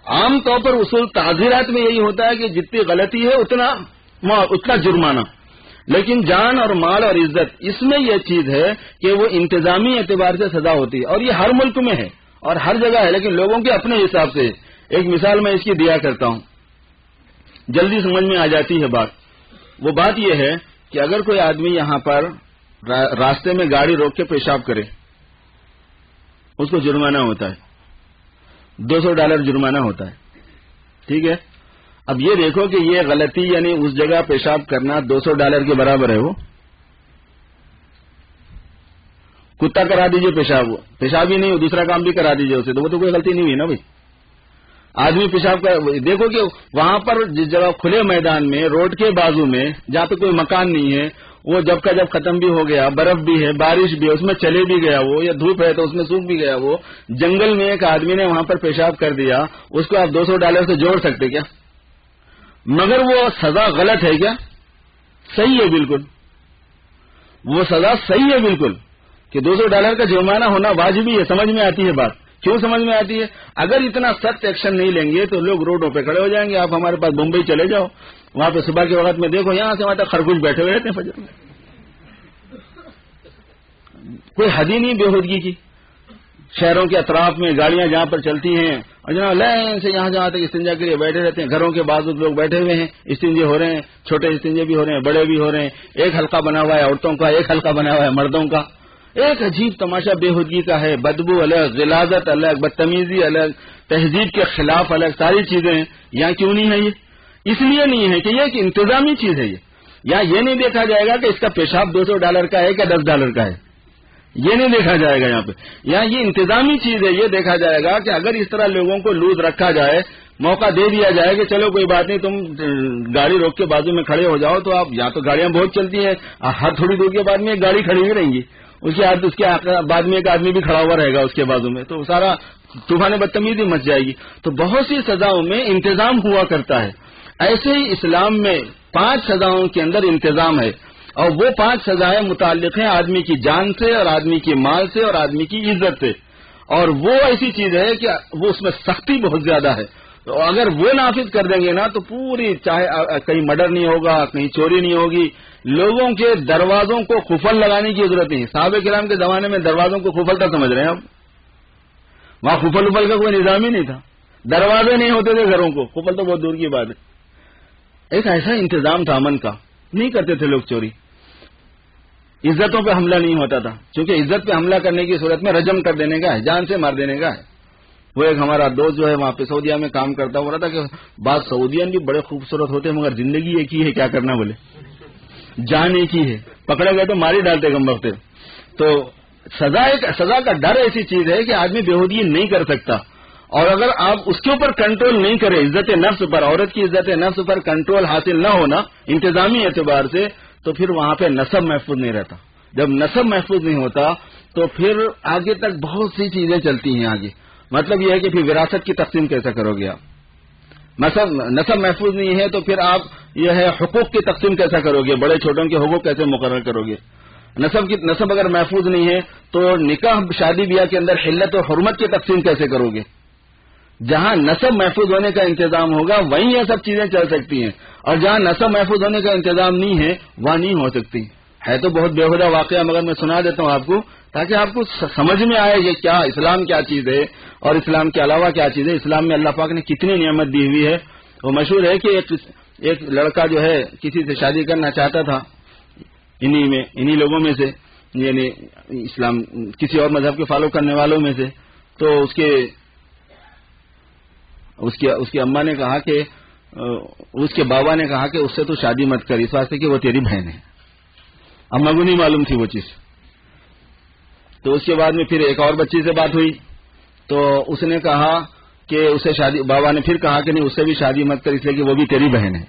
عام طور پر اصول تعزیرات میں یہی ہوتا ہے کہ جتنی غلطی ہے اتنا جرمانہ، لیکن جان اور مال اور عزت اس میں یہ چیز ہے کہ وہ انتظامی اعتبار سے سزا ہوتی ہے، اور یہ ہر ملک میں ہے اور ہر جگہ ہے، لیکن لوگوں کے اپنے حساب سے۔ ایک مثال میں اس کی دیا کرتا ہوں، جلدی سمجھ میں آ جاتی ہے بات۔ وہ بات یہ ہے کہ اگر کوئی آدمی یہاں پر راستے میں گاڑی روک کے پیشاب کرے، اس کو جرمانہ ہوتا ہے، $200 جرمانہ ہوتا ہے، ٹھیک ہے؟ اب یہ دیکھو کہ یہ غلطی یعنی اس جگہ پیشاب کرنا $200 کے برابر ہے۔ وہ کتا کرا دیجئے پیشاب ہی نہیں، دوسرا کام بھی کرا دیجئے اسے، تو وہ تو کوئی غلطی نہیں ہوئی نا بھائی۔ آدمی پیشاب کا دیکھو کہ وہاں پر جس جگہ کھلے میدان میں روڈ کے بازو میں جہاں پہ کوئی مکان نہیں ہے وہ جب کا جب ختم بھی ہو گیا، برف بھی ہے، بارش بھی ہے، اس میں چلے بھی گیا وہ، یا دھوپ ہے تو اس میں سوکھ بھی گیا وہ، جنگل میں ایک آدمی نے وہاں پر پیشاب کر دیا، اس کو آپ $200 سے جوڑ سکتے کیا؟ مگر وہ سزا غلط ہے کیا؟ صحیح ہے بالکل، وہ سزا صحیح ہے بالکل کہ $200 کا جرمانہ ہونا واجبی ہے. سمجھ میں آتی ہے بات. کیوں سمجھ میں آتی ہے؟ اگر اتنا سخت ایکشن نہیں لیں گے تو لوگ روڈوں پہ کھڑے ہو جائیں گے. آپ ہمارے پاس بمبئی چلے جاؤ، وہاں پہ صبح کے وقت میں دیکھو یہاں سے وہاں تک خرگوش بیٹھے ہوئے رہتے ہیں فجر میں. کوئی حد ہی نہیں بےہودگی کی. شہروں کے اطراف میں گاڑیاں جہاں پر چلتی ہیں اور جناب لائن سے جہاں تک استنجا کے لیے بیٹھے رہتے ہیں. گھروں کے بعض لوگ بیٹھے ہوئے ہیں، استنجے ہو رہے ہیں، چھوٹے استنجے بھی ہو رہے ہیں، بڑے بھی ہو رہے ہیں. ایک حلقہ بنا ہوا ہے عورتوں کا، ایک حلقہ بنا ہوا ہے مردوں کا. ایک عجیب تماشا بےہودگی کا ہے. بدبو الگ، غلاظت الگ، بدتمیزی الگ، تہذیب کے خلاف الگ، ساری چیزیں ہیں. یہاں کیوں نہیں ہے؟ یہ اس لیے نہیں ہے کہ یہ ایک انتظامی چیز ہے. یہاں یہ نہیں دیکھا جائے گا کہ اس کا پیشاب $200 کا ہے کہ $10 کا ہے. یہ نہیں دیکھا جائے گا. یہاں پہ یہاں یہ انتظامی چیز ہے. یہ دیکھا جائے گا کہ اگر اس طرح لوگوں کو لوز رکھا جائے، موقع دے دیا جائے کہ چلو کوئی بات نہیں، تم گاڑی روک کے بازو میں کھڑے ہو جاؤ، تو آپ یا تو گاڑیاں بہت چلتی ہیں، ہر تھوڑی دور کے بعد میں ایک گاڑی کھڑی ہوئی رہیں گی، اس کے بعد میں ایک آدمی بھی کھڑا ہوا رہے گا اس کے بازو میں، تو سارا طوفان بدتمیزی مچ جائے گی. تو بہت سی سزاؤں میں انتظام ہوا کرتا ہے. ایسے ہی اسلام میں 5 سزاؤں کے اندر انتظام ہے، اور وہ 5 سزائیں متعلق ہیں آدمی کی جان سے اور آدمی کے مال سے اور آدمی کی عزت سے. اور وہ ایسی چیز ہے کہ وہ اس میں سختی بہت زیادہ ہے. تو اگر وہ نافذ کر دیں گے نا تو پوری، چاہے کہیں مرڈر نہیں ہوگا، کہیں چوری نہیں ہوگی، لوگوں کے دروازوں کو قفل لگانے کی ضرورت نہیں. صحابہ کرام کے زمانے میں دروازوں کو قفل تک سمجھ رہے ہیں اب. وہاں قفل وفل کا کوئی نظام ہی نہیں تھا، دروازے نہیں ہوتے تھے گھروں کو، قفل تو بہت دور کی بات ہے. ایک ایسا انتظام تھا امن کا، نہیں کرتے تھے لوگ چوری. عزتوں پہ حملہ نہیں ہوتا تھا، کیونکہ عزت پہ حملہ کرنے کی صورت میں رجم کر دینے کا ہے، جان سے مار دینے کا ہے. وہ ایک ہمارا دوست جو ہے وہاں پہ سعودیہ میں کام کرتا ہو رہا تھا کہ بعض سعودین بھی بڑے خوبصورت ہوتے ہیں، مگر زندگی ایک ہی ہے، کیا کرنا بولے، جان ایک ہی ہے. پکڑے گئے تو ماری ڈالتے کم وقت. تو سزا کا ڈر ایسی چیز ہے کہ آدمی بےہودگی نہیں کر سکتا. اور اگر آپ اس کے اوپر کنٹرول نہیں کریں، عزت نفس پر، عورت کی عزت نفس پر کنٹرول حاصل نہ ہونا انتظامی اعتبار سے، تو پھر وہاں پہ نسب محفوظ نہیں رہتا. جب نسب محفوظ نہیں ہوتا تو پھر آگے تک بہت سی چیزیں چلتی ہیں آگے. مطلب یہ ہے کہ پھر وراثت کی تقسیم کیسے کرو گے آپ؟ نسب محفوظ نہیں ہے تو پھر آپ یہ ہے حقوق کی تقسیم کیسا کرو گے؟ بڑے چھوٹوں کے حقوق کیسے مقرر کرو گے؟ نسب اگر محفوظ نہیں ہے تو نکاح شادی بیاہ کے اندر حلت اور حرمت کی تقسیم کیسے کرو گے؟ جہاں نسب محفوظ ہونے کا انتظام ہوگا وہیں یہ سب چیزیں چل سکتی ہیں، اور جہاں نسب محفوظ ہونے کا انتظام نہیں ہے وہاں نہیں ہو سکتی. ہے تو بہت بےہودہ واقعہ، مگر میں سنا دیتا ہوں آپ کو تاکہ آپ کو سمجھ میں آئے کہ کیا اسلام کیا چیز ہے اور اسلام کے علاوہ کیا چیز ہے. اسلام میں اللہ پاک نے کتنی نعمت دی ہوئی ہے. وہ مشہور ہے کہ ایک لڑکا جو ہے کسی سے شادی کرنا چاہتا تھا، انہی لوگوں میں سے، یعنی اسلام کسی اور مذہب کے فالو کرنے والوں میں سے. تو اس کی اماں نے کہا کہ اس کے بابا نے کہا کہ اس سے تو شادی مت کر، اس واسطے کہ وہ تیری بہن ہے. اماں کو نہیں معلوم تھی وہ چیز. تو اس کے بعد میں پھر ایک اور بچی سے بات ہوئی تو اس نے کہا کہ اسے بابا نے پھر کہا کہ نہیں اس سے بھی شادی مت کر، اس لیے کہ وہ بھی تیری بہن ہے.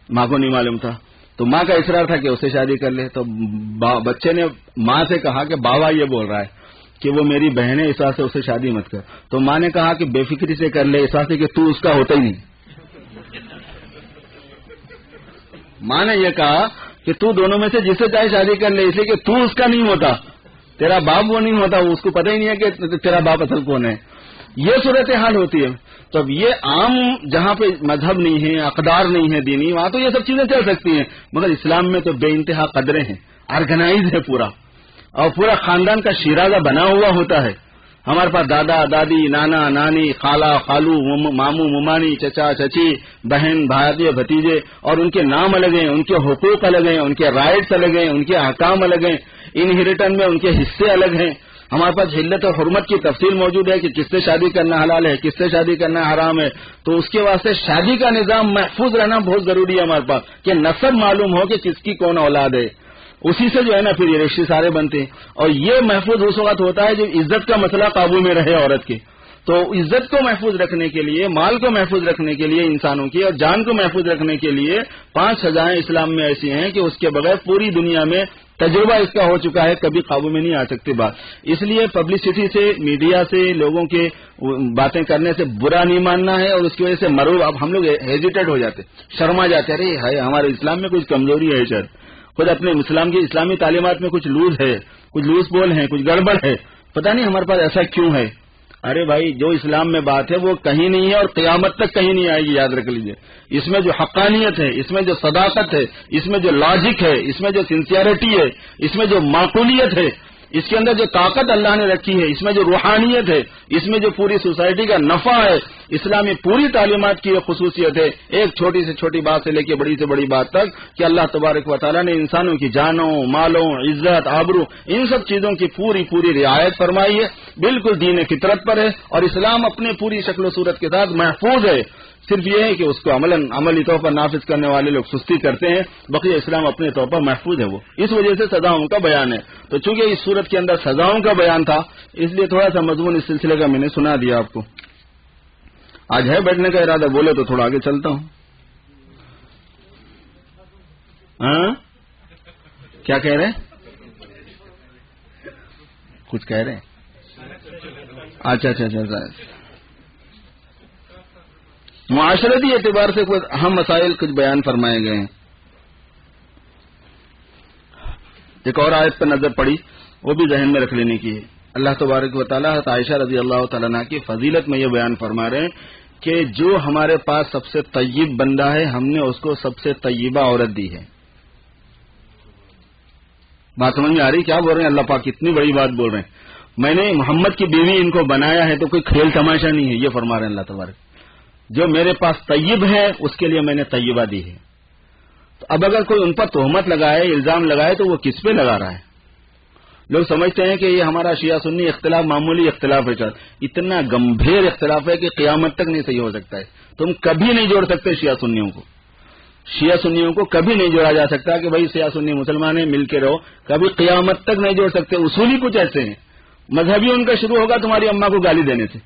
ماں کو نہیں معلوم تھا تو ماں کا اصرار تھا کہ اسے شادی کر لے. تو بچے نے ماں سے کہا کہ بابا یہ بول رہا ہے کہ وہ میری بہن ہے، اس واسطے اسے شادی مت کر. تو ماں نے کہا کہ بے فکری سے کر لے، اس واسطے کہ تو اس کا ہوتا ہی نہیں. ماں نے یہ کہا کہ تو دونوں میں سے جس سے چاہے شادی کر لے، اس لیے کہ تو اس کا نہیں ہوتا، تیرا باپ وہ نہیں ہوتا، اس کو پتہ ہی نہیں ہے کہ تیرا باپ اصل کون ہے. یہ صورتحال ہوتی ہے. تو اب یہ عام جہاں پہ مذہب نہیں ہے، اقدار نہیں ہے دینی، وہاں تو یہ سب چیزیں چل سکتی ہیں. مگر اسلام میں تو بے انتہا قدریں ہیں، آرگنائز ہے پورا، اور پورا خاندان کا شیرازہ بنا ہوا ہوتا ہے. ہمارے پاس دادا دادی، نانا نانی، خالہ خالو، ماموں ممانی، چچا چچی، بہن بھائی بھتیجے، اور ان کے نام الگ ہیں، ان کے حقوق الگ ہیں، ان کے رائٹس الگ ہیں، ان کے احکام الگ ہیں، انہیریٹن میں ان کے حصے الگ ہیں. ہمارے پاس حلت اور حرمت کی تفصیل موجود ہے کہ کس سے شادی کرنا حلال ہے، کس سے شادی کرنا حرام ہے. تو اس کے واسطے شادی کا نظام محفوظ رہنا بہت ضروری ہے ہمارے پاس، کہ نسب معلوم ہو کہ کس کی کون اولاد ہے. اسی سے جو ہے نا پھر یہ رشتے سارے بنتے ہیں. اور یہ محفوظ اس وقت ہوتا ہے جب عزت کا مسئلہ قابو میں رہے عورت کے. تو عزت کو محفوظ رکھنے کے لیے، مال کو محفوظ رکھنے کے لیے انسانوں کی، اور جان کو محفوظ رکھنے کے لیے 5 سزائیں اسلام میں ایسی ہیں کہ اس کے بغیر پوری دنیا میں تجربہ اس کا ہو چکا ہے، کبھی قابو میں نہیں آ سکتی بات. اس لیے پبلسٹی سے، میڈیا سے، لوگوں کے باتیں کرنے سے برا نہیں ماننا ہے، اور اس کی وجہ سے مرعوب. اب ہم لوگ ہیزیٹیٹ ہو جاتے، شرما جاتے، ارے ہمارے اسلام میں کچھ کمزوری ہے، شاید خود اپنے اسلام کی اسلامی تعلیمات میں کچھ لوز ہے، کچھ لوز بول ہے، کچھ گڑبڑ ہے، پتہ نہیں ہمارے پاس ایسا کیوں ہے. ارے بھائی، جو اسلام میں بات ہے وہ کہیں نہیں ہے اور قیامت تک کہیں نہیں آئے گی، یاد رکھ لیجئے. اس میں جو حقانیت ہے، اس میں جو صداقت ہے، اس میں جو لاجک ہے، اس میں جو سنسیئرٹی ہے، اس میں جو معقولیت ہے، اس کے اندر جو طاقت اللہ نے رکھی ہے، اس میں جو روحانیت ہے، اس میں جو پوری سوسائٹی کا نفع ہے، اسلامی پوری تعلیمات کی یہ خصوصیت ہے، ایک چھوٹی سے چھوٹی بات سے لے کے بڑی سے بڑی بات تک، کہ اللہ تبارک و تعالیٰ نے انسانوں کی جانوں، مالوں، عزت، آبرو، ان سب چیزوں کی پوری رعایت فرمائی ہے. بالکل دین فطرت پر ہے، اور اسلام اپنے پوری شکل و صورت کے ساتھ محفوظ ہے. صرف یہ ہے کہ اس کو عملی طور پر نافذ کرنے والے لوگ سستی کرتے ہیں، بقیہ اسلام اپنے طور پر محفوظ ہے. وہ اس وجہ سے سزاؤں کا بیان ہے. تو چونکہ اس صورت کے اندر سزاؤں کا بیان تھا، اس لیے تھوڑا سا مضمون اس سلسلے کا میں نے سنا دیا آپ کو. آج ہے بیٹھنے کا ارادہ، بولے تو تھوڑا آگے چلتا ہوں. ہاں کیا کہہ رہے ہیں؟ کچھ کہہ رہے ہیں؟ اچھا. معاشرتی اعتبار سے کچھ اہم مسائل کچھ بیان فرمائے گئے ہیں. ایک اور آیت پر نظر پڑی، وہ بھی ذہن میں رکھ لینے کی ہے. اللہ تبارک و تعالیٰ حضرت عائشہ رضی اللہ تعالیٰ عنہ کی فضیلت میں یہ بیان فرما رہے ہیں کہ جو ہمارے پاس سب سے طیب بندہ ہے، ہم نے اس کو سب سے طیبہ عورت دی ہے. بات سمجھ میں آ رہی؟ کیا بول رہے ہیں اللہ پاک؟ کتنی بڑی بات بول رہے ہیں. میں نے محمد کی بیوی ان کو بنایا ہے تو کوئی کھیل تماشا نہیں ہے، یہ فرما رہے ہیں اللہ تبارک. جو میرے پاس طیب ہے اس کے لیے میں نے طیبہ دی ہے. تو اب اگر کوئی ان پر تہمت لگائے، الزام لگائے، تو وہ کس پہ لگا رہا ہے؟ لوگ سمجھتے ہیں کہ یہ ہمارا شیعہ سنی اختلاف معمولی اختلاف ہے. اتنا گمبھیر اختلاف ہے کہ قیامت تک نہیں صحیح ہو سکتا ہے. تم کبھی نہیں جوڑ سکتے شیعہ سنیوں کو کبھی نہیں جوڑا جا سکتا کہ بھائی شیعہ سنی مسلمان ہیں مل کے رہو. کبھی قیامت تک نہیں جوڑ سکتے. اصولی کچھ ایسے ہیں. مذہبی ان کا شروع ہوگا تمہاری اماں کو گالی دینے سے،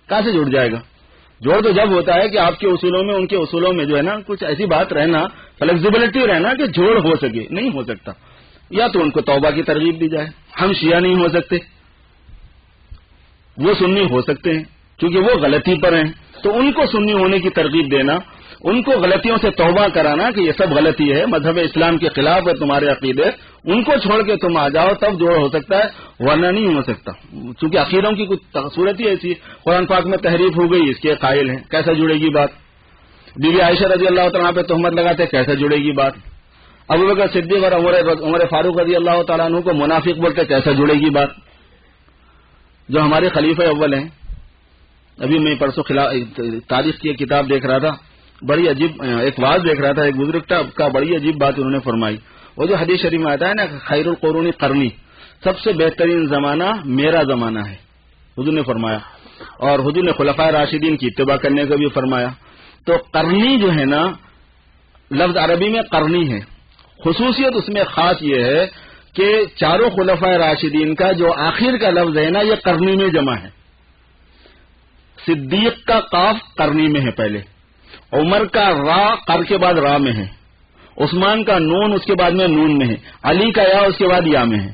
کہاں سے جڑ جائے گا؟ جوڑ تو جب ہوتا ہے کہ آپ کے اصولوں میں، ان کے اصولوں میں جو ہے نا کچھ ایسی بات رہنا، فلیکسیبلٹی رہنا کہ جوڑ ہو سکے. نہیں ہو سکتا. یا تو ان کو توبہ کی ترغیب دی جائے. ہم شیعہ نہیں ہو سکتے، وہ سنی ہو سکتے ہیں کیونکہ وہ غلطی پر ہیں، تو ان کو سنی ہونے کی ترغیب دینا، ان کو غلطیوں سے توبہ کرانا کہ یہ سب غلطی ہے، مذہب اسلام کے خلاف ہے تمہارے عقیدے، ان کو چھوڑ کے تم آ جاؤ، تب جوڑ ہو سکتا ہے، ورنہ نہیں ہو سکتا. چونکہ عقیدوں کی کچھ صورت ہی ایسی ہے. قرآن پاک میں تحریف ہو گئی، اس کے قائل ہیں، کیسا جڑے گی بات؟ بیوی عائشہ رضی اللہ تعالیٰ پہ تہمت لگاتے، کیسے جڑے گی بات؟ ابوبکر صدیق اور عمر فاروق رضی اللہ تعالیٰ عنہ کو منافق بولتے، کیسے جڑے گی بات؟ جو ہمارے خلیفہ اول ہیں. ابھی میں پرسوں تاریخ کی کتاب دیکھ رہا تھا، بڑی عجیب ایک واز دیکھ رہا تھا، ایک بزرگ کا بڑی عجیب بات انہوں نے فرمائی. وہ جو حدیث شریف میں آتا ہے نا، خیر القرون قرنی، سب سے بہترین زمانہ میرا زمانہ ہے، حضور نے فرمایا. اور حضور نے خلفائے راشدین کی اتباع کرنے کا بھی فرمایا. تو قرنی جو ہے نا، لفظ عربی میں قرنی ہے. خصوصیت اس میں خاص یہ ہے کہ چاروں خلفائے راشدین کا جو آخر کا لفظ ہے نا، یہ قرنی میں جمع ہے. صدیق کا قاف قرنی میں ہے پہلے، عمر کا را قر کے بعد را میں ہے، عثمان کا نون اس کے بعد میں نون میں ہے، علی کا یا اس کے بعد یا میں ہے.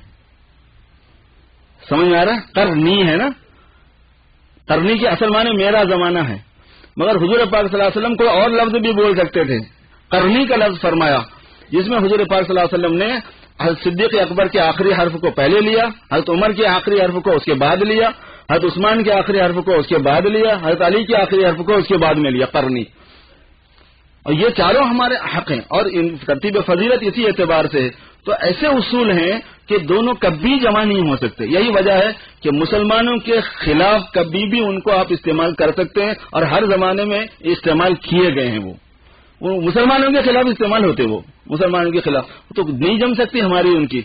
سمجھ میں آ رہا ہے؟ قرنی ہے نا. قرنی کے اصل معنی میرا زمانہ ہے. مگر حضور پاک صلی اللہ علیہ وسلم کوئی اور لفظ بھی بول سکتے تھے. قرنی کا لفظ فرمایا جس میں حضور پاک صلی اللہ علیہ وسلم نے حضرت صدیق اکبر کے آخری حرف کو پہلے لیا، حضرت عمر کے آخری حرف کو اس کے بعد لیا، حضرت عثمان کے آخری حرف کو اس کے بعد لیا، حضرت علی کے آخری حرف کو اس کے بعد میں لیا. قرنی. اور یہ چاروں ہمارے حق ہیں، اور ان ترتیب فضیلت اسی اعتبار سے ہے. تو ایسے اصول ہیں کہ دونوں کبھی جمع نہیں ہو سکتے. یہی وجہ ہے کہ مسلمانوں کے خلاف کبھی بھی ان کو آپ استعمال کر سکتے ہیں، اور ہر زمانے میں استعمال کیے گئے ہیں. وہ مسلمانوں کے خلاف استعمال ہوتے، وہ مسلمانوں کے خلاف تو نہیں جم سکتی ہماری ان کی.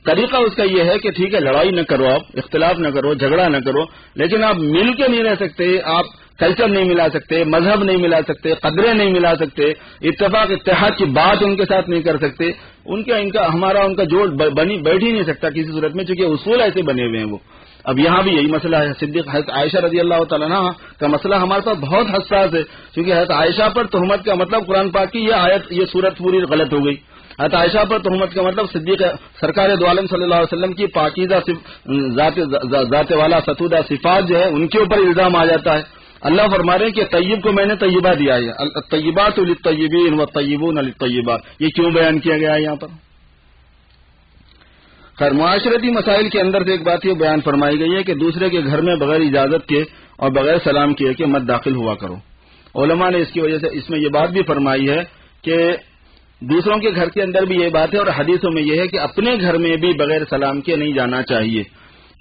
طریقہ اس کا یہ ہے کہ ٹھیک ہے، لڑائی نہ کرو، آپ اختلاف نہ کرو، جھگڑا نہ کرو، لیکن آپ مل کے نہیں رہ سکتے. آپ کلچر نہیں ملا سکتے، مذہب نہیں ملا سکتے، قدریں نہیں ملا سکتے، اتفاق اتحاد کی بات ان کے ساتھ نہیں کر سکتے. ان کا جوڑ بیٹھ ہی نہیں سکتا کسی صورت میں، چونکہ اصول ایسے بنے ہوئے ہیں. وہ اب یہاں بھی یہی مسئلہ ہے. صدیق حضرت عائشہ رضی اللہ تعالیٰ عنہ کا مسئلہ ہمارے پاس بہت حساس ہے، کیونکہ حضرت عائشہ پر تہمت کا مطلب قرآن پاک کی یہ آیت، یہ صورت پوری غلط ہو گئی. حضرت عائشہ پر تہمت کا مطلب صدیق سرکار دو عالم صلی اللہ علیہ وسلم کی پاکیزہ ذات والا ستودہ صفات جو ہے ان کے اوپر الزام آ جاتا ہے. اللہ فرما رہے ہیں کہ طیب کو میں نے طیبہ دیا ہے، الطیبات للطیبین والطیبون للطیبات. یہ کیوں بیان کیا گیا ہے یہاں پر؟ خیر، معاشرتی مسائل کے اندر سے ایک بات یہ بیان فرمائی گئی ہے کہ دوسرے کے گھر میں بغیر اجازت کے اور بغیر سلام کیے کہ مت داخل ہوا کرو. علماء نے اس کی وجہ سے اس میں یہ بات بھی فرمائی ہے کہ دوسروں کے گھر کے اندر بھی یہ بات ہے، اور حدیثوں میں یہ ہے کہ اپنے گھر میں بھی بغیر سلام کے نہیں جانا چاہیے.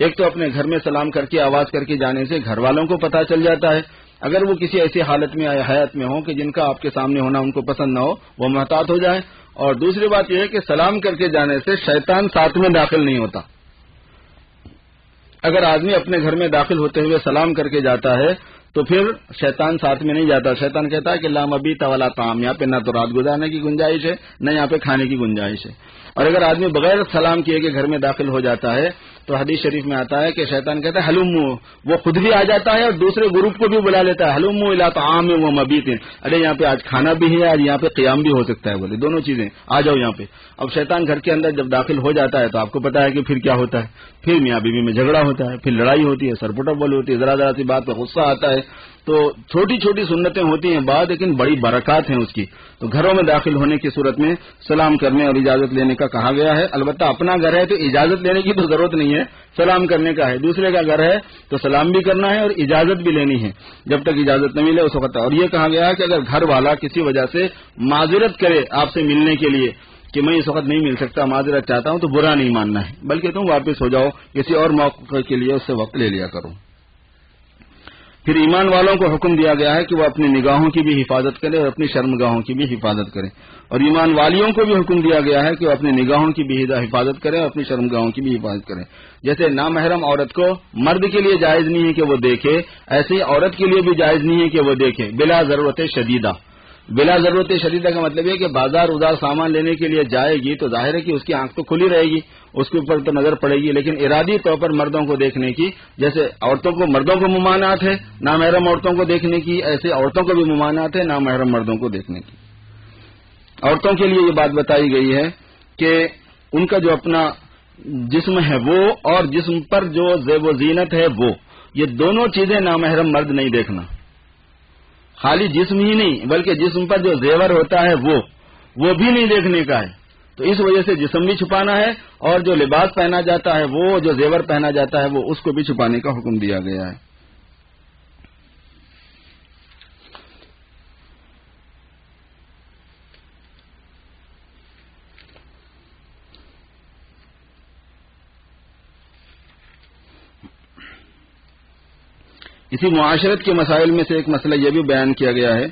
ایک تو اپنے گھر میں سلام کر کے آواز کر کے جانے سے گھر والوں کو پتہ چل جاتا ہے، اگر وہ کسی ایسی حالت میں حیات میں ہوں کہ جن کا آپ کے سامنے ہونا ان کو پسند نہ ہو، وہ محتاط ہو جائیں. اور دوسری بات یہ ہے کہ سلام کر کے جانے سے شیطان ساتھ میں داخل نہیں ہوتا. اگر آدمی اپنے گھر میں داخل ہوتے ہوئے سلام کر کے جاتا ہے تو پھر شیطان ساتھ میں نہیں جاتا. شیطان کہتا ہے کہ لا مبیت ولا طعام، یہاں پہ نہ تو رات گزارنے کی گنجائش ہے نہ یہاں پہ کھانے کی گنجائش ہے. اور اگر آدمی بغیر سلام کیے کہ گھر میں داخل ہو جاتا ہے تو حدیث شریف میں آتا ہے کہ شیطان کہتا ہے ہلمو، وہ خود بھی آ جاتا ہے اور دوسرے گروپ کو بھی بلا لیتا ہے، ہلمو الی طعام و مبیت، ارے یہاں پہ آج کھانا بھی ہے، آج یہاں پہ قیام بھی ہو سکتا ہے، بولے دونوں چیزیں آ جاؤ یہاں پہ. اب شیطان گھر کے اندر جب داخل ہو جاتا ہے تو آپ کو پتا ہے کہ پھر کیا ہوتا ہے، پھر میاں بیوی میں جھگڑا ہوتا ہے، پھر لڑائی ہوتی ہے، سرپٹبل ہوتی ہے، ذرا ذرا سی بات پہ غصہ آتا ہے. تو چھوٹی چھوٹی سنتیں ہوتی ہیں بعد، لیکن بڑی برکات ہیں اس کی. تو گھروں میں داخل ہونے کی صورت میں سلام کرنے اور اجازت لینے کا کہا گیا ہے. البتہ اپنا گھر ہے تو اجازت لینے کی تو ضرورت نہیں ہے، سلام کرنے کا ہے. دوسرے کا گھر ہے تو سلام بھی کرنا ہے اور اجازت بھی لینی ہے جب تک اجازت نہ ملے اس وقت. اور یہ کہا گیا ہے کہ اگر گھر والا کسی وجہ سے معذرت کرے آپ سے ملنے کے لیے کہ میں اس وقت نہیں مل سکتا، معذرت چاہتا ہوں، تو برا نہیں ماننا ہے، بلکہ تم واپس ہو جاؤ، کسی اور موقع کے لیے اس سے وقت لے لیا کرو. پھر ایمان والوں کو حکم دیا گیا ہے کہ وہ اپنی نگاہوں کی بھی حفاظت کریں اور اپنی شرمگاہوں کی بھی حفاظت کریں. اور ایمان والیوں کو بھی حکم دیا گیا ہے کہ وہ اپنی نگاہوں کی بھی حفاظت کریں اور اپنی شرمگاہوں کی بھی حفاظت کریں. جیسے نامحرم عورت کو مرد کے لیے جائز نہیں ہے کہ وہ دیکھے، ایسے ہی عورت کے لیے بھی جائز نہیں ہے کہ وہ دیکھے بلا ضرورت شدیدہ. بلا ضرورت شدیدہ کا مطلب یہ کہ بازار ادار سامان لینے کے لیے جائے گی تو ظاہر ہے کہ اس کی آنکھ تو کھلی رہے گی، اس کے اوپر تو نظر پڑے گی، لیکن ارادی طور پر مردوں کو دیکھنے کی، جیسے عورتوں کو مردوں کو ممانعت ہے نامحرم عورتوں کو دیکھنے کی، ایسے عورتوں کو بھی ممانعت ہے نامحرم مردوں کو دیکھنے کی. عورتوں کے لیے یہ بات بتائی گئی ہے کہ ان کا جو اپنا جسم ہے وہ اور جسم پر جو زیب و زینت ہے وہ، یہ دونوں چیزیں نامحرم مرد نہیں دیکھنا. خالی جسم ہی نہیں بلکہ جسم پر جو زیور ہوتا ہے وہ بھی نہیں دیکھنے کا ہے. تو اس وجہ سے جسم بھی چھپانا ہے اور جو لباس پہنا جاتا ہے وہ، جو زیور پہنا جاتا ہے وہ، اس کو بھی چھپانے کا حکم دیا گیا ہے. اسی معاشرت کے مسائل میں سے ایک مسئلہ یہ بھی بیان کیا گیا ہے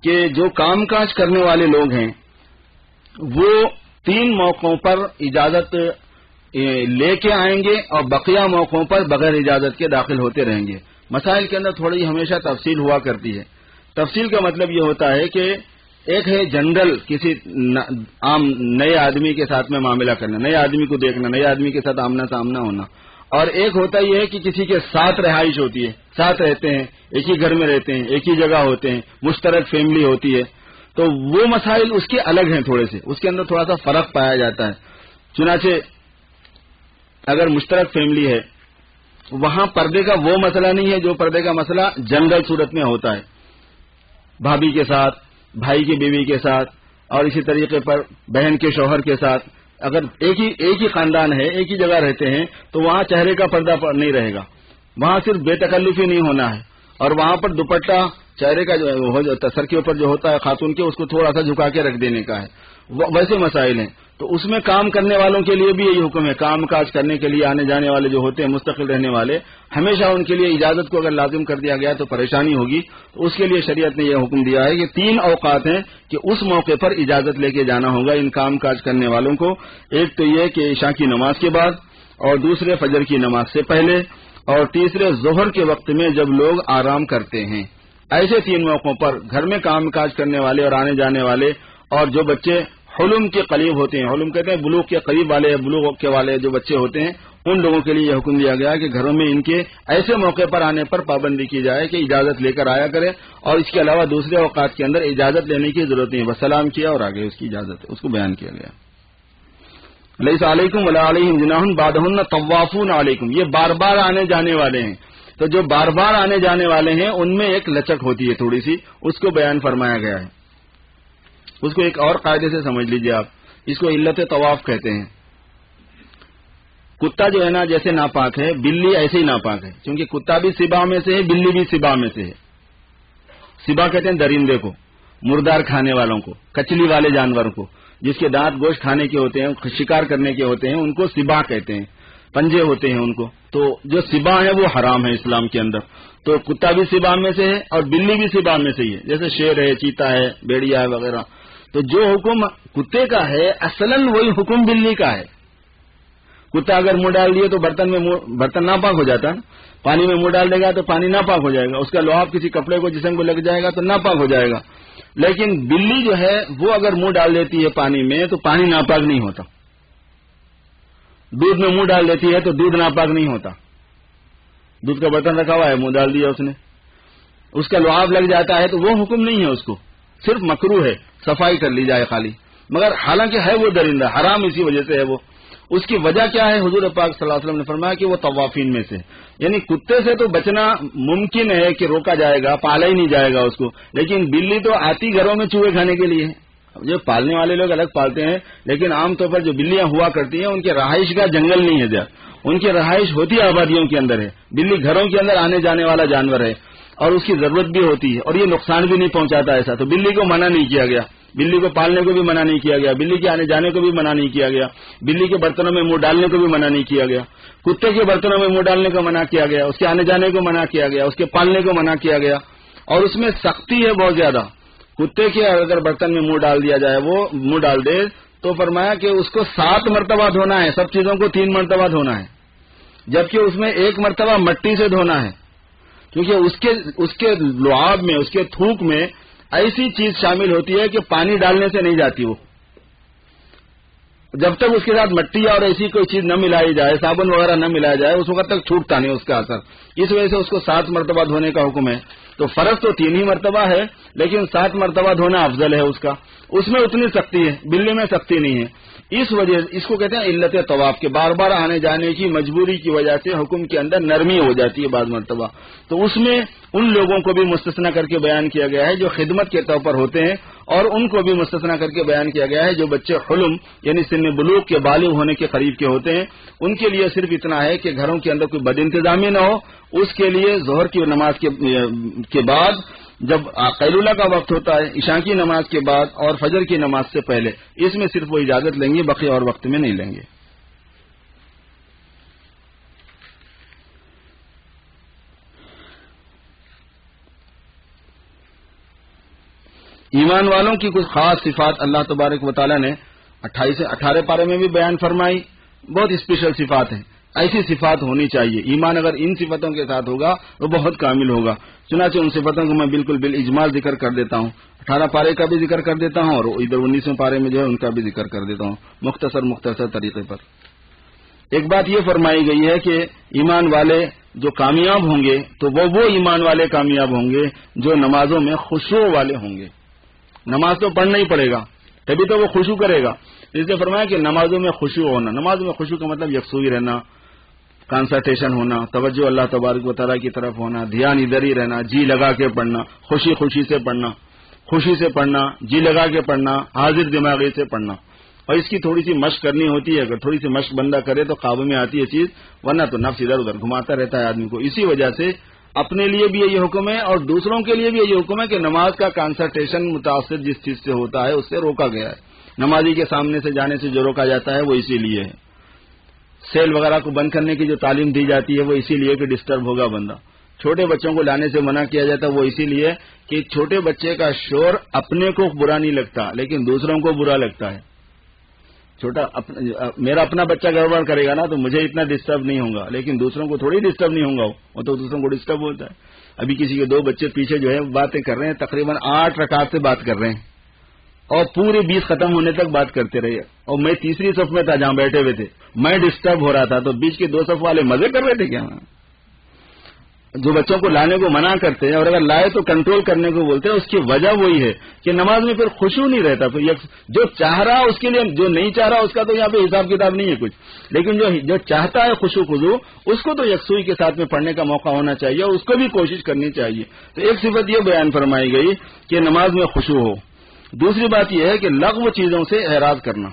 کہ جو کام کاج کرنے والے لوگ ہیں وہ 3 موقعوں پر اجازت لے کے آئیں گے اور بقیہ موقعوں پر بغیر اجازت کے داخل ہوتے رہیں گے. مسائل کے اندر تھوڑی ہمیشہ تفصیل ہوا کرتی ہے. تفصیل کا مطلب یہ ہوتا ہے کہ ایک ہے جنرل کسی عام نئے آدمی کے ساتھ میں معاملہ کرنا، نئے آدمی کو دیکھنا، نئے آدمی کے ساتھ آمنا سامنا ہونا. اور ایک ہوتا یہ ہے کہ کسی کے ساتھ رہائش ہوتی ہے، ساتھ رہتے ہیں، ایک ہی گھر میں رہتے ہیں، ایک ہی جگہ ہوتے ہیں، مشترک فیملی ہوتی ہے. تو وہ مسائل اس کے الگ ہیں، تھوڑے سے اس کے اندر تھوڑا سا فرق پایا جاتا ہے. چنانچہ اگر مشترک فیملی ہے وہاں پردے کا وہ مسئلہ نہیں ہے جو پردے کا مسئلہ جنرل صورت میں ہوتا ہے، بھابھی کے ساتھ، بھائی کی بیوی کے ساتھ، اور اسی طریقے پر بہن کے شوہر کے ساتھ. اگر ایک ہی خاندان ہے، ایک ہی جگہ رہتے ہیں تو وہاں چہرے کا پردہ نہیں رہے گا، وہاں صرف بے تکلفی نہیں ہونا ہے، اور وہاں پر دوپٹہ چہرے کا جو سر کے اوپر جو ہوتا ہے خاتون کے، اس کو تھوڑا سا جھکا کے رکھ دینے کا ہے. ویسے مسائل ہیں. تو اس میں کام کرنے والوں کے لیے بھی یہی حکم ہے، کام کاج کرنے کے لیے آنے جانے والے جو ہوتے ہیں مستقل رہنے والے، ہمیشہ ان کے لیے اجازت کو اگر لازم کر دیا گیا تو پریشانی ہوگی. تو اس کے لیے شریعت نے یہ حکم دیا ہے کہ 3 اوقات ہیں کہ اس موقع پر اجازت لے کے جانا ہوگا ان کام کاج کرنے والوں کو. ایک تو یہ کہ عشاء کی نماز کے بعد، اور دوسرے فجر کی نماز سے پہلے، اور تیسرے ظہر کے وقت میں جب لوگ آرام کرتے ہیں. ایسے 3 موقعوں پر گھر میں کام کاج کرنے والے اور آنے جانے والے، اور جو بچے حلم کے قریب ہوتے ہیں، حلم کہتے ہیں بلوغ کے قریب والے، بلوغ کے والے جو بچے ہوتے ہیں ان لوگوں کے لیے یہ حکم دیا گیا کہ گھروں میں ان کے ایسے موقع پر آنے پر پابندی کی جائے کہ اجازت لے کر آیا کرے، اور اس کے علاوہ دوسرے اوقات کے اندر اجازت لینے کی ضرورت نہیں ہے، بس سلام کیا اور آگے اس کی اجازت ہے، اس کو بیان کیا گیا۔ لیس علیکم ولا علیہم جناح بعدہن طوافون علیکم، یہ بار بار آنے جانے والے ہیں، تو جو بار بار آنے جانے والے ہیں ان میں ایک لچک ہوتی ہے تھوڑی سی، اس کو بیان فرمایا گیا ہے۔ اس کو ایک اور قاعدے سے سمجھ لیجئے آپ، اس کو علت طواف کہتے ہیں۔ کتا جو ہے نا جیسے ناپاک ہے، بلی ایسے ہی ناپاک ہے، کیونکہ کتا بھی سبا میں سے ہے، بلی بھی سبا میں سے ہے۔ سبا کہتے ہیں درندے کو، مردار کھانے والوں کو، کچلی والے جانور کو، جس کے دانت گوشت کھانے کے ہوتے ہیں، شکار کرنے کے ہوتے ہیں، ان کو سبا کہتے ہیں، پنجے ہوتے ہیں ان کو۔ تو جو سبا ہے وہ حرام ہے اسلام کے اندر، تو کتا بھی سبا میں سے ہے اور بلی بھی سبا میں سے ہی ہے، جیسے شیر ہے، چیتا ہے، بیڑیا ہے وغیرہ۔ تو جو حکم کتے کا ہے اصلاً وہی حکم بلی کا ہے۔ کتا اگر منہ ڈال دیے تو برتن ناپاک ہو جاتا ہے، پانی میں منہ ڈال دے گا تو پانی ناپاک ہو جائے گا، اس کا لعاب کسی کپڑے کو جسم کو لگ جائے گا تو ناپاک ہو جائے گا۔ لیکن بلی جو ہے وہ اگر منہ ڈال دیتی ہے پانی میں تو پانی ناپاک نہیں ہوتا، دودھ میں منہ ڈال دیتی ہے تو دودھ ناپاک نہیں ہوتا۔ دودھ کا برتن رکھا ہوا ہے، منہ ڈال دیا اس نے، اس کا لعاب لگ جاتا ہے تو وہ حکم نہیں ہے، اس کو صرف مکروہ ہے صفائی کر لی جائے خالی، مگر حالانکہ ہے وہ درندہ حرام اسی وجہ سے ہے وہ۔ اس کی وجہ کیا ہے؟ حضور پاک صلی اللہ علیہ وسلم نے فرمایا کہ وہ طوافین میں سے، یعنی کتے سے تو بچنا ممکن ہے کہ روکا جائے گا، پالا ہی نہیں جائے گا اس کو، لیکن بلی تو آتی گھروں میں چوہے کھانے کے لیے ہے۔ جو پالنے والے لوگ الگ پالتے ہیں، لیکن عام طور پر جو بلیاں ہوا کرتی ہیں ان کے رہائش کا جنگل نہیں ہے جا، ان کی رہائش ہوتی آبادیوں کے اندر ہے۔ بلی گھروں کے اندر آنے جانے والا جانور ہے اور اس کی ضرورت بھی ہوتی ہے، اور یہ نقصان بھی نہیں پہنچاتا ایسا، تو بلی کو منع نہیں کیا گیا، بلی کو پالنے کو بھی منع نہیں کیا گیا، بلی کے آنے جانے کو بھی منع نہیں کیا گیا، بلی کے برتنوں میں منہ ڈالنے کو بھی منع نہیں کیا گیا، کتے کے برتنوں میں منہ ڈالنے کو منع کیا گیا، اس کے آنے جانے کو منع کیا گیا، اس کے پالنے کو منع کیا گیا، اور اس میں سختی ہے بہت زیادہ۔ کتے کے اگر برتن میں منہ ڈال دیا جائے، وہ منہ ڈال دے تو فرمایا کہ اس کو 7 مرتبہ دھونا ہے، سب چیزوں کو 3 مرتبہ دھونا ہے، جبکہ اس میں 1 مرتبہ مٹی سے دھونا ہے، کیونکہ اس کے لعاب میں، اس کے تھوک میں ایسی چیز شامل ہوتی ہے کہ پانی ڈالنے سے نہیں جاتی، وہ جب تک اس کے ساتھ مٹی اور ایسی کوئی چیز نہ ملائی جائے، صابن وغیرہ نہ ملایا جائے، اس وقت تک چھوٹتا نہیں اس کا اثر، اس وجہ سے اس کو 7 مرتبہ دھونے کا حکم ہے۔ تو فرض تو 3 ہی مرتبہ ہے، لیکن 7 مرتبہ دھونا افضل ہے اس کا، اس میں اتنی سختی ہے، بلی میں سختی نہیں ہے۔ اس وجہ اس کو کہتے ہیں علت طواف، کے بار بار آنے جانے کی مجبوری کی وجہ سے حکم کے اندر نرمی ہو جاتی ہے بعض مرتبہ، تو اس میں ان لوگوں کو بھی مستثنا کر کے بیان کیا گیا ہے جو خدمت کے طور پر ہوتے ہیں، اور ان کو بھی مستثنا کر کے بیان کیا گیا ہے جو بچے حلم یعنی سن بلوغ کے بالغ ہونے کے قریب کے ہوتے ہیں، ان کے لیے صرف اتنا ہے کہ گھروں کے اندر کوئی بد انتظامی نہ ہو، اس کے لیے ظہر کی نماز کے بعد جب قیلولہ کا وقت ہوتا ہے، عشاء کی نماز کے بعد اور فجر کی نماز سے پہلے، اس میں صرف وہ اجازت لیں گے، باقی اور وقت میں نہیں لیں گے۔ ایمان والوں کی کچھ خاص صفات اللہ تبارک و تعالی نے 28 سے 18 پارے میں بھی بیان فرمائی، بہت اسپیشل صفات ہیں، ایسی صفات ہونی چاہیے۔ ایمان اگر ان صفتوں کے ساتھ ہوگا وہ بہت کامل ہوگا، چنانچہ ان صفتوں کو میں بالکل بالاجمال ذکر کر دیتا ہوں، 18 پارے کا بھی ذکر کر دیتا ہوں اور ادھر 19ویں پارے میں جو ہے ان کا بھی ذکر کر دیتا ہوں مختصر طریقے پر۔ ایک بات یہ فرمائی گئی ہے کہ ایمان والے جو کامیاب ہوں گے تو وہ ایمان والے کامیاب ہوں گے جو نمازوں میں خشوع والے ہوں گے۔ نماز تو پڑھنا ہی پڑے گا، تبھی تو وہ خشوع کرے گا، اس نے فرمایا کہ نمازوں میں خشوع ہونا، نماز میں خشوع کا مطلب یکسوئی رہنا، کنسنٹریشن ہونا، توجہ اللہ تبارک و تعالیٰ کی طرف ہونا، دھیان ادھر ہی رہنا، جی لگا کے پڑھنا، خوشی سے پڑھنا، جی لگا کے پڑھنا، حاضر دماغی سے پڑھنا، اور اس کی تھوڑی سی مشق کرنی ہوتی ہے، اگر تھوڑی سی مشق بندہ کرے تو قابو میں آتی ہے چیز، ورنہ تو نفس ادھر ادھر گھماتا رہتا ہے آدمی کو۔ اسی وجہ سے اپنے لیے بھی یہ حکم ہے اور دوسروں کے لیے بھی یہ حکم ہے کہ نماز کا کنسنٹریشن متاثر جس چیز سے ہوتا ہے اس سے روکا گیا ہے، نمازی کے سامنے سے جانے سے جو روکا جاتا ہے وہ اسی لیے ہے، سیل وغیرہ کو بند کرنے کی جو تعلیم دی جاتی ہے وہ اسی لیے کہ ڈسٹرب ہوگا بندہ، چھوٹے بچوں کو لانے سے منع کیا جاتا ہے وہ اسی لیے کہ چھوٹے بچے کا شور اپنے کو برا نہیں لگتا لیکن دوسروں کو برا لگتا ہے۔ میرا اپنا بچہ گڑبڑ کرے گا نا تو مجھے اتنا ڈسٹرب نہیں ہوگا، لیکن دوسروں کو تھوڑی ڈسٹرب نہیں ہوگا، وہ تو دوسروں کو ڈسٹرب ہوتا ہے۔ ابھی کسی کے 2 بچے پیچھے جو ہے باتیں کر رہے ہیں، تقریباً 8 رکعت سے بات کر رہے ہیں اور پوری 20 ختم ہونے تک بات کرتے رہے، اور میں تیسری صف میں تھا جہاں بیٹھے ہوئے تھے، میں ڈسٹرب ہو رہا تھا تو بیچ کے 2 صف والے مزے کر رہے تھے کیا؟ جو بچوں کو لانے کو منع کرتے ہیں اور اگر لائے تو کنٹرول کرنے کو بولتے ہیں، اس کی وجہ وہی ہے کہ نماز میں پھر خشوع نہیں رہتا. پھر جو چاہ رہا اس کے لیے، جو نہیں چاہ رہا اس کا تو یہاں پہ حساب کتاب نہیں ہے کچھ، لیکن جو چاہتا ہے خشوع خضوع اس کو تو یکسوئی کے ساتھ میں پڑھنے کا موقع ہونا چاہیے اور اس کو بھی کوشش کرنی چاہیے. تو ایک صفت یہ بیان فرمائی گئی کہ نماز میں خشوع ہو. دوسری بات یہ ہے کہ لغو چیزوں سے اعراض کرنا.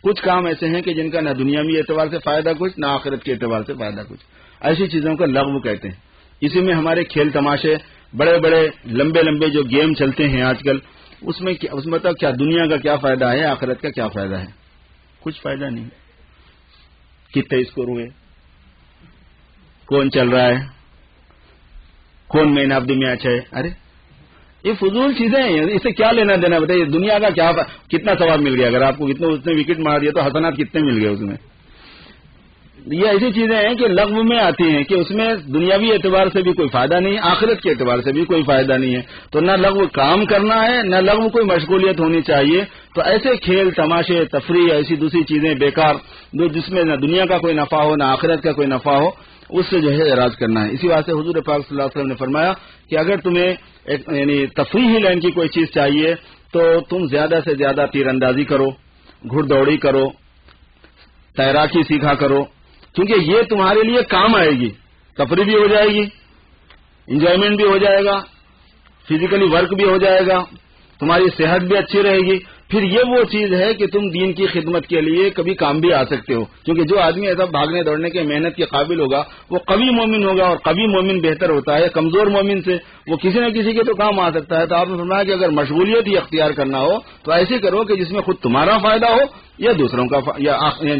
کچھ کام ایسے ہیں کہ جن کا نہ دنیاوی اعتبار سے فائدہ کچھ، نہ آخرت کے اعتبار سے فائدہ کچھ، ایسی چیزوں کو لغو کہتے ہیں. اسی میں ہمارے کھیل تماشے، بڑے بڑے لمبے لمبے جو گیم چلتے ہیں آج کل، اس میں مطلب کیا دنیا کا کیا فائدہ ہے، آخرت کا کیا فائدہ ہے؟ کچھ فائدہ نہیں. کتنے اسکور ہوئے، کون چل رہا ہے، کون مین آف دی میچ ہے، ارے یہ فضول چیزیں ہیں، اسے کیا لینا دینا بتائیے. دنیا کا کیا کتنا ثواب مل گیا اگر آپ کو اتنے وکٹ مار دیا تو حسنات کتنے مل گئے اس میں. یہ ایسی چیزیں ہیں کہ لغو میں آتی ہیں کہ اس میں دنیاوی اعتبار سے بھی کوئی فائدہ نہیں، آخرت کے اعتبار سے بھی کوئی فائدہ نہیں ہے. تو نہ لغو کام کرنا ہے، نہ لغو کوئی مشغولیت ہونی چاہیے. تو ایسے کھیل تماشے، تفریح، ایسی دوسری چیزیں بیکار جس میں نہ دنیا کا کوئی نفع ہو نہ آخرت کا کوئی نفع ہو، اس سے جو ہے اعراض کرنا ہے. اسی واسطے حضور پاک صلی اللہ علیہ وسلم نے فرمایا کہ اگر تمہیں یعنی تفریحی لائن کی کوئی چیز چاہیے تو تم زیادہ سے زیادہ تیر اندازی کرو، گھڑ دوڑی کرو، تیراکی سیکھا کرو، کیونکہ یہ تمہارے لیے کام آئے گی. تفریح بھی ہو جائے گی، انجوائمنٹ بھی ہو جائے گا، فزیکلی ورک بھی ہو جائے گا، تمہاری صحت بھی اچھی رہے گی. پھر یہ وہ چیز ہے کہ تم دین کی خدمت کے لیے کبھی کام بھی آ سکتے ہو. کیونکہ جو آدمی ایسا بھاگنے دوڑنے کے محنت کے قابل ہوگا وہ قوی مومن ہوگا، اور قوی مومن بہتر ہوتا ہے کمزور مومن سے. وہ کسی نہ کسی کے تو کام آ سکتا ہے. تو آپ نے فرمایا کہ اگر مشغولیت ہی اختیار کرنا ہو تو ایسے کرو کہ جس میں خود تمہارا فائدہ ہو یا دوسروں کا یا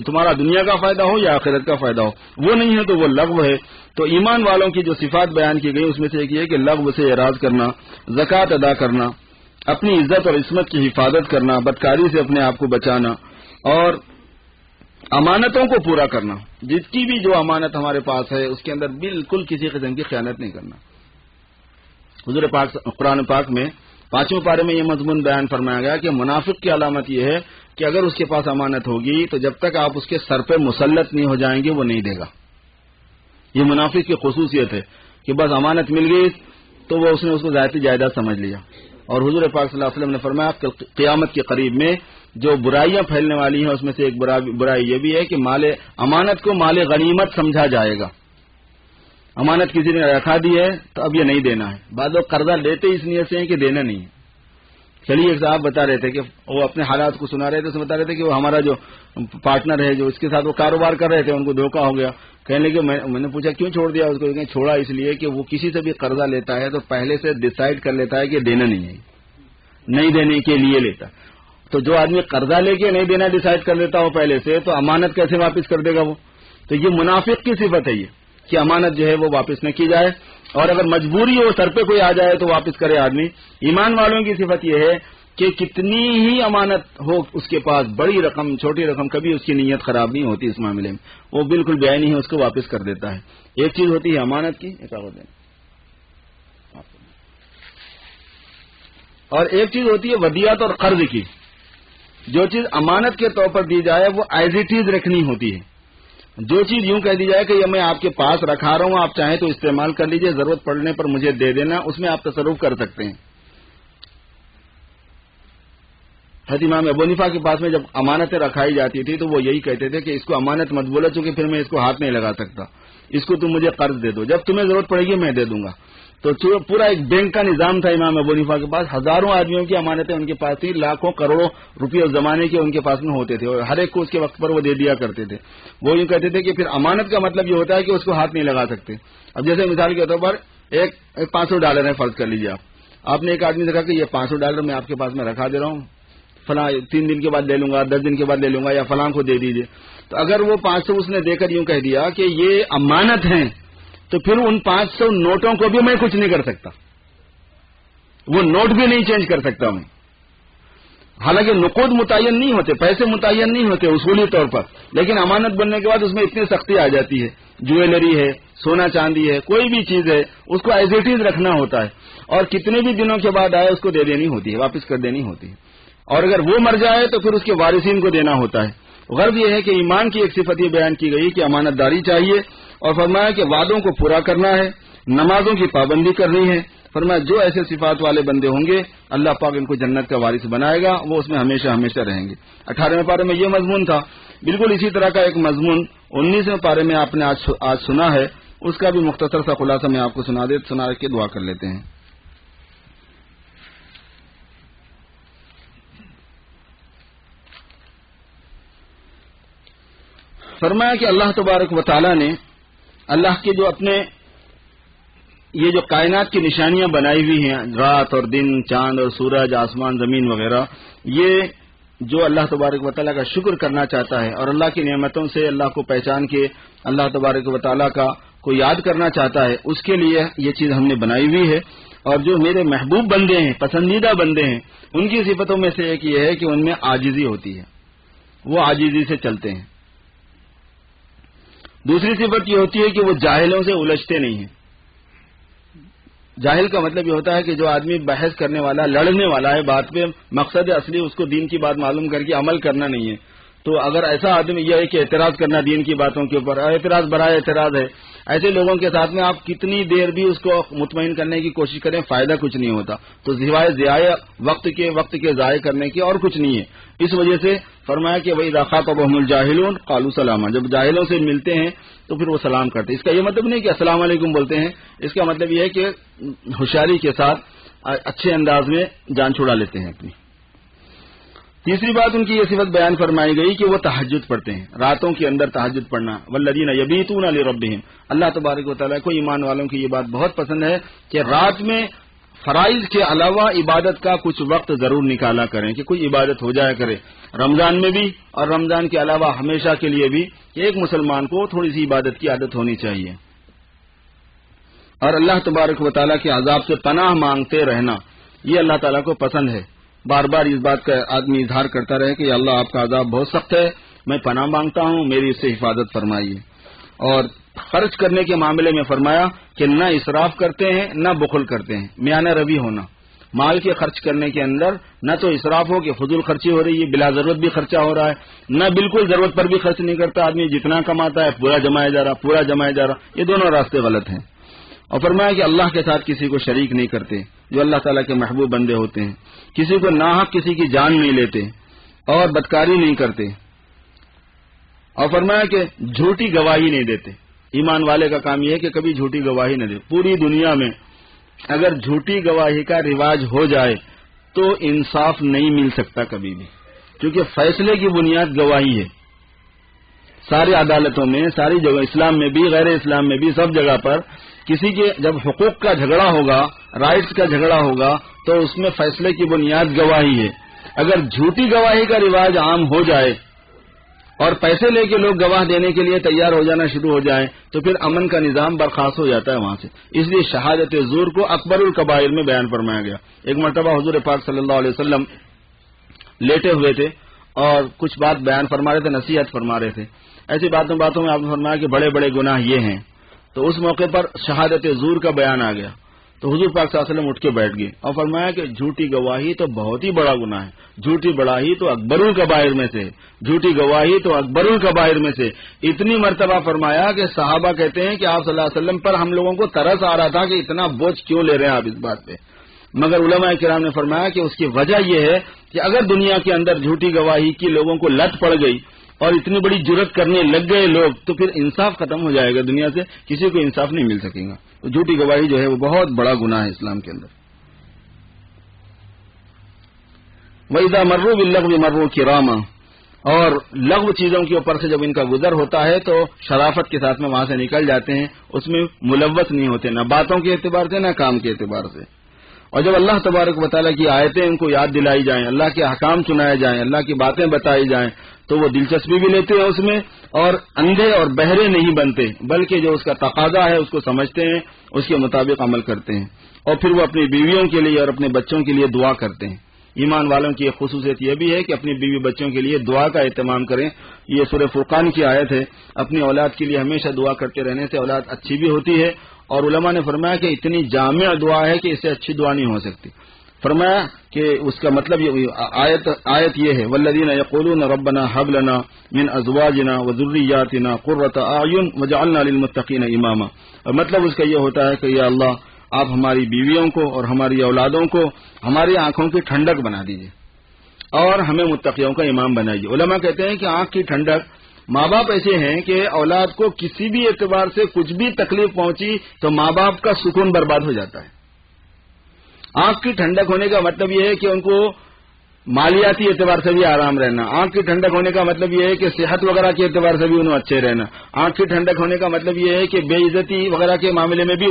تمہارا دنیا کا فائدہ ہو یا آخرت کا فائدہ ہو. وہ نہیں ہے تو وہ لغو ہے. تو ایمان والوں کی جو صفات بیان کی گئی اس میں سے ایک یہ ہے کہ لغو سے اعراض کرنا، زکوٰۃ ادا کرنا، اپنی عزت اور عصمت کی حفاظت کرنا، بدکاری سے اپنے آپ کو بچانا، اور امانتوں کو پورا کرنا. جس کی بھی جو امانت ہمارے پاس ہے اس کے اندر بالکل کسی قسم کی خیانت نہیں کرنا. حضور پاک قرآن پاک میں 5ویں پارے میں یہ مضمون بیان فرمایا گیا کہ منافق کی علامت یہ ہے کہ اگر اس کے پاس امانت ہوگی تو جب تک آپ اس کے سر پہ مسلط نہیں ہو جائیں گے وہ نہیں دے گا. یہ منافق کی خصوصیت ہے کہ بس امانت مل گئی تو وہ اس نے اس کو ذاتی جائیداد سمجھ لیا. اور حضور پاک صلی اللہ علیہ وسلم نے فرمایا قیامت کے قریب میں جو برائیاں پھیلنے والی ہیں اس میں سے ایک برائی یہ بھی ہے کہ امانت کو مال غنیمت سمجھا جائے گا. امانت کسی نے رکھا دی ہے تو اب یہ نہیں دینا ہے. بعض لوگ قرضہ لیتے اس نیت سے ہیں کہ دینا نہیں ہے. چلیے ایک صاحب بتا رہے تھے کہ وہ اپنے حالات کو سنا رہے تھے، اس میں بتا رہے تھے کہ وہ ہمارا جو پارٹنر ہے جو اس کے ساتھ وہ کاروبار کر رہے تھے ان کو دھوکہ ہو گیا. کہنے لگے میں نے پوچھا کیوں چھوڑ دیا اس کو؟ چھوڑا اس لیے کہ وہ کسی سے بھی قرضہ لیتا ہے تو پہلے سے ڈیسائیڈ کر لیتا ہے کہ دینا نہیں ہے، نہیں دینے کے لیے لیتا. تو جو آدمی قرضہ لے کے نہیں دینا ڈیسائیڈ کر لیتا ہو پہلے سے تو امانت کیسے واپس کر دے گا وہ؟ تو یہ منافق کی صفت ہے یہ کہ امانت جو ہے وہ واپس نہ کی جائے، اور اگر مجبوری ہو سر پہ کوئی آ جائے تو واپس کرے آدمی. ایمان والوں کی صفت یہ ہے کہ کتنی ہی امانت ہو اس کے پاس، بڑی رقم چھوٹی رقم، کبھی اس کی نیت خراب نہیں ہوتی اس معاملے میں، وہ بالکل بیانی ہے اس کو واپس کر دیتا ہے. ایک چیز ہوتی ہے امانت کی، اور ایک چیز ہوتی ہے ودیعت اور قرض کی. جو چیز امانت کے طور پر دی جائے وہ ایز اٹ از رکھنی ہوتی ہے. جو چیز یوں کہہ دی جائے کہ یہ میں آپ کے پاس رکھا رہا ہوں، آپ چاہیں تو استعمال کر لیجئے، ضرورت پڑنے پر مجھے دے دینا، اس میں آپ تصرف کر سکتے ہیں. حضرت امام ابو حنیفہ کے پاس میں جب امانتیں رکھائی جاتی تھی تو وہ یہی کہتے تھے کہ اس کو امانت مت بولو چونکہ پھر میں اس کو ہاتھ نہیں لگا سکتا، اس کو تم مجھے قرض دے دو، جب تمہیں ضرورت پڑے گی میں دے دوں گا. تو پورا ایک بینک کا نظام تھا امام ابو حنیفہ کے پاس. ہزاروں آدمیوں کی امانتیں ان کے پاس تھی، لاکھوں کروڑوں روپے اس زمانے کے ان کے پاس میں ہوتے تھے، اور ہر ایک کو اس کے وقت پر وہ دے دیا کرتے تھے. وہ یوں کہتے تھے کہ پھر امانت کا مطلب یہ ہوتا ہے کہ اس کو ہاتھ نہیں لگا سکتے. اب جیسے مثال کے طور پر ایک $500 ہے، فرض کر لیجیے آپ نے ایک آدمی سے کہا کہ یہ $500 میں آپ کے پاس میں رکھا دے رہا ہوں، فلاں 3 دن کے بعد لے لوں گا، 10 دن کے بعد لے لوں گا، یا فلاں کو دے دیجیے. تو اگر وہ 500 اس نے دے کر یوں کہہ دیا کہ یہ امانت ہیں تو پھر ان 500 نوٹوں کو بھی میں کچھ نہیں کر سکتا، وہ نوٹ بھی نہیں چینج کر سکتا میں. حالانکہ نقود متعین نہیں ہوتے، پیسے متعین نہیں ہوتے اصولی طور پر، لیکن امانت بننے کے بعد اس میں اتنی سختی آ جاتی ہے. جویلری ہے، سونا چاندی ہے، کوئی بھی چیز ہے اس کو ایز اٹ از رکھنا ہوتا ہے، اور کتنے بھی دنوں کے بعد آئے اس کو دے دینی ہوتی ہے، واپس کر دینی ہوتی ہے. اور اگر وہ مر جائے تو پھر اس کے وارثین کو دینا ہوتا ہے. غرض یہ ہے کہ ایمان کی ایک صفت یہ بیان کی گئی کہ امانت داری چاہیے، اور فرمایا کہ وعدوں کو پورا کرنا ہے، نمازوں کی پابندی کرنی ہے۔ فرمایا جو ایسے صفات والے بندے ہوں گے اللہ پاک ان کو جنت کا وارث بنائے گا، وہ اس میں ہمیشہ ہمیشہ رہیں گے۔ 18ویں پارے میں یہ مضمون تھا۔ بالکل اسی طرح کا ایک مضمون 19ویں پارے میں آپ نے آج سنا ہے، اس کا بھی مختصر سا خلاصہ میں آپ کو سنا کے دعا کر لیتے ہیں۔ فرمایا کہ اللہ تبارک و تعالی نے اللہ کے جو اپنے یہ جو کائنات کی نشانیاں بنائی ہوئی ہیں، رات اور دن، چاند اور سورج، آسمان، زمین وغیرہ، یہ جو اللہ تبارک و تعالیٰ کا شکر کرنا چاہتا ہے اور اللہ کی نعمتوں سے اللہ کو پہچان کے اللہ تبارک و تعالیٰ کو یاد کرنا چاہتا ہے، اس کے لیے یہ چیز ہم نے بنائی ہوئی ہے۔ اور جو میرے محبوب بندے ہیں، پسندیدہ بندے ہیں، ان کی صفتوں میں سے ایک یہ ہے کہ ان میں عاجزی ہوتی ہے، وہ عاجزی سے چلتے ہیں۔ دوسری صفت یہ ہوتی ہے کہ وہ جاہلوں سے الجھتے نہیں ہیں۔ جاہل کا مطلب یہ ہوتا ہے کہ جو آدمی بحث کرنے والا، لڑنے والا ہے بات پہ، مقصد اصلی اس کو دین کی بات معلوم کر کے عمل کرنا نہیں ہے۔ تو اگر ایسا آدمی یہ ہے کہ اعتراض کرنا دین کی باتوں کے اوپر، اعتراض برائے اعتراض ہے، ایسے لوگوں کے ساتھ میں آپ کتنی دیر بھی اس کو مطمئن کرنے کی کوشش کریں، فائدہ کچھ نہیں ہوتا۔ تو سوائے ضیاع وقت کے ضائع کرنے کی اور کچھ نہیں ہے۔ اس وجہ سے فرمایا کہ وَإِذَا خَاطَبَهُمُ الْجَاهِلُونَ قَالُوا سَلَامًا، جب جاہلوں سے ملتے ہیں تو پھر وہ سلام کرتے ہیں۔ اس کا یہ مطلب نہیں کہ السلام علیکم بولتے ہیں، اس کا مطلب یہ ہے کہ ہوشیاری کے ساتھ اچھے انداز میں جان چھڑا لیتے ہیں اپنی۔ تیسری بات ان کی یہ صفت بیان فرمائی گئی کہ وہ تہجد پڑھتے ہیں، راتوں کے اندر تہجد پڑھنا۔ وَالَّذِينَ يَبِيتُونَ لِرَبِّهِمْ، اللہ تبارک و تعالیٰ کو ایمان والوں کی یہ بات بہت پسند ہے کہ رات میں فرائض کے علاوہ عبادت کا کچھ وقت ضرور نکالا کریں، کہ کوئی عبادت ہو جایا کرے، رمضان میں بھی اور رمضان کے علاوہ ہمیشہ کے لیے بھی، کہ ایک مسلمان کو تھوڑی سی عبادت کی عادت ہونی چاہیے۔ اور اللہ تبارک و تعالیٰ کے عذاب سے پناہ مانگتے رہنا، یہ اللہ تعالیٰ کو پسند ہے۔ بار بار اس بات کا آدمی اظہار کرتا رہے کہ اللہ آپ کا عذاب بہت سخت ہے، میں پناہ مانگتا ہوں، میری اس سے حفاظت فرمائیے۔ اور خرچ کرنے کے معاملے میں فرمایا کہ نہ اسراف کرتے ہیں نہ بخل کرتے ہیں، میانہ روی ہونا۔ مال کے خرچ کرنے کے اندر نہ تو اسراف ہو کہ فضول خرچی ہو رہی ہے، بلا ضرورت بھی خرچہ ہو رہا ہے، نہ بالکل ضرورت پر بھی خرچ نہیں کرتا آدمی، جتنا کماتا ہے پورا جمایا جا رہا، یہ دونوں راستے غلط ہیں۔ اور فرمایا کہ اللہ کے ساتھ کسی کو شریک نہیں کرتے، جو اللہ تعالیٰ کے محبوب بندے ہوتے ہیں، کسی کو ناحق کسی کی جان نہیں لیتے اور بدکاری نہیں کرتے۔ اور فرمایا کہ جھوٹی گواہی نہیں دیتے۔ ایمان والے کا کام یہ ہے کہ کبھی جھوٹی گواہی نہ دے۔ پوری دنیا میں اگر جھوٹی گواہی کا رواج ہو جائے تو انصاف نہیں مل سکتا کبھی بھی، کیونکہ فیصلے کی بنیاد گواہی ہے۔ ساری عدالتوں میں، ساری جگہ، اسلام میں بھی غیر اسلام میں بھی، سب جگہ پر کسی کے جب حقوق کا جھگڑا ہوگا، رائٹس کا جھگڑا ہوگا، تو اس میں فیصلے کی بنیاد گواہی ہے۔ اگر جھوٹی گواہی کا رواج عام ہو جائے اور پیسے لے کے لوگ گواہ دینے کے لیے تیار ہو جانا شروع ہو جائیں تو پھر امن کا نظام برخاست ہو جاتا ہے وہاں سے۔ اس لیے شہادت زور کو اکبر الکبائر میں بیان فرمایا گیا۔ ایک مرتبہ حضور پاک صلی اللہ علیہ وسلم لیٹے ہوئے تھے اور کچھ بات بیان فرما رہے تھے، نصیحت فرما رہے تھے۔ ایسی باتوں میں آپ نے فرمایا کہ بڑے بڑے گناہ یہ ہیں، تو اس موقع پر شہادت زور کا بیان آ گیا تو حضور پاک صلی اللہ علیہ وسلم اٹھ کے بیٹھ گئے اور فرمایا کہ جھوٹی گواہی تو بہت ہی بڑا گناہ ہے، جھوٹی بڑائی تو اکبر الکبائر میں سے، جھوٹی گواہی تو اکبر الکبائر میں سے۔ اتنی مرتبہ فرمایا کہ صحابہ کہتے ہیں کہ آپ صلی اللہ علیہ وسلم پر ہم لوگوں کو ترس آ رہا تھا کہ اتنا بوجھ کیوں لے رہے ہیں آپ اس بات پہ، مگر علماء کرام نے فرمایا کہ اس کی وجہ یہ ہے کہ اگر دنیا کے اندر جھوٹی گواہی کی لوگوں کو لت پڑ گئی اور اتنی بڑی جرت کرنے لگ گئے لوگ تو پھر انصاف ختم ہو جائے گا، دنیا سے کسی کو انصاف نہیں مل سکے گا۔ تو جھوٹی گواہی جو ہے وہ بہت بڑا گناہ ہے اسلام کے اندر۔ وَإِذَا مَرُّوا بِاللَّغْوِ مَرُّوا كِرَامًا، اور لغو چیزوں کے اوپر سے جب ان کا گزر ہوتا ہے تو شرافت کے ساتھ میں وہاں سے نکل جاتے ہیں، اس میں ملوث نہیں ہوتے، نہ باتوں کے اعتبار سے نہ کام کے اعتبار سے۔ اور جب اللہ تبارک و تعالیٰ کی آیتیں ان کو یاد دلائی جائیں، اللہ کے احکام سنائے جائیں، اللہ کی باتیں بتائی جائیں تو وہ دلچسپی بھی لیتے ہیں اس میں، اور اندھے اور بہرے نہیں بنتے، بلکہ جو اس کا تقاضا ہے اس کو سمجھتے ہیں، اس کے مطابق عمل کرتے ہیں، اور پھر وہ اپنی بیویوں کے لیے اور اپنے بچوں کے لیے دعا کرتے ہیں۔ ایمان والوں کی ایک خصوصیت یہ بھی ہے کہ اپنی بیوی بچوں کے لیے دعا کا اہتمام کریں۔ یہ سورہ فرقان کی آیت ہے، اپنی اولاد کے لیے ہمیشہ دعا کرتے رہنے سے اولاد اچھی بھی ہوتی ہے، اور علماء نے فرمایا کہ اتنی جامع دعا ہے کہ اس سے اچھی دعا نہیں ہو سکتی۔ فرمایا کہ اس کا مطلب آیت یہ ہے والذین یقولون ربنا هب لنا من ازواجنا وذریاتنا قرۃ اعین وجعلنا للمتقین اماما، اور مطلب اس کا یہ ہوتا ہے کہ یا اللہ آپ ہماری بیویوں کو اور ہماری اولادوں کو ہماری آنکھوں کی ٹھنڈک بنا دیجیے اور ہمیں متقیوں کا امام بنائیے۔ علماء کہتے ہیں کہ آنکھ کی ٹھنڈک، ماں باپ ایسے ہیں کہ اولاد کو کسی بھی اعتبار سے کچھ بھی تکلیف پہنچی تو ماں باپ کا سکون برباد ہو جاتا ہے۔ آنکھ کی ٹھنڈک ہونے کا مطلب یہ ہے کہ ان کو مالیاتی اعتبار سے بھی آرام رہنا، آنکھ کی ٹھنڈک ہونے کا مطلب یہ ہے کہ صحت وغیرہ کے اعتبار سے بھی انہیں اچھے رہنا، آنکھ کی ٹھنڈک ہونے کا مطلب یہ ہے کہ بے عزتی وغیرہ کے معاملے میں بھی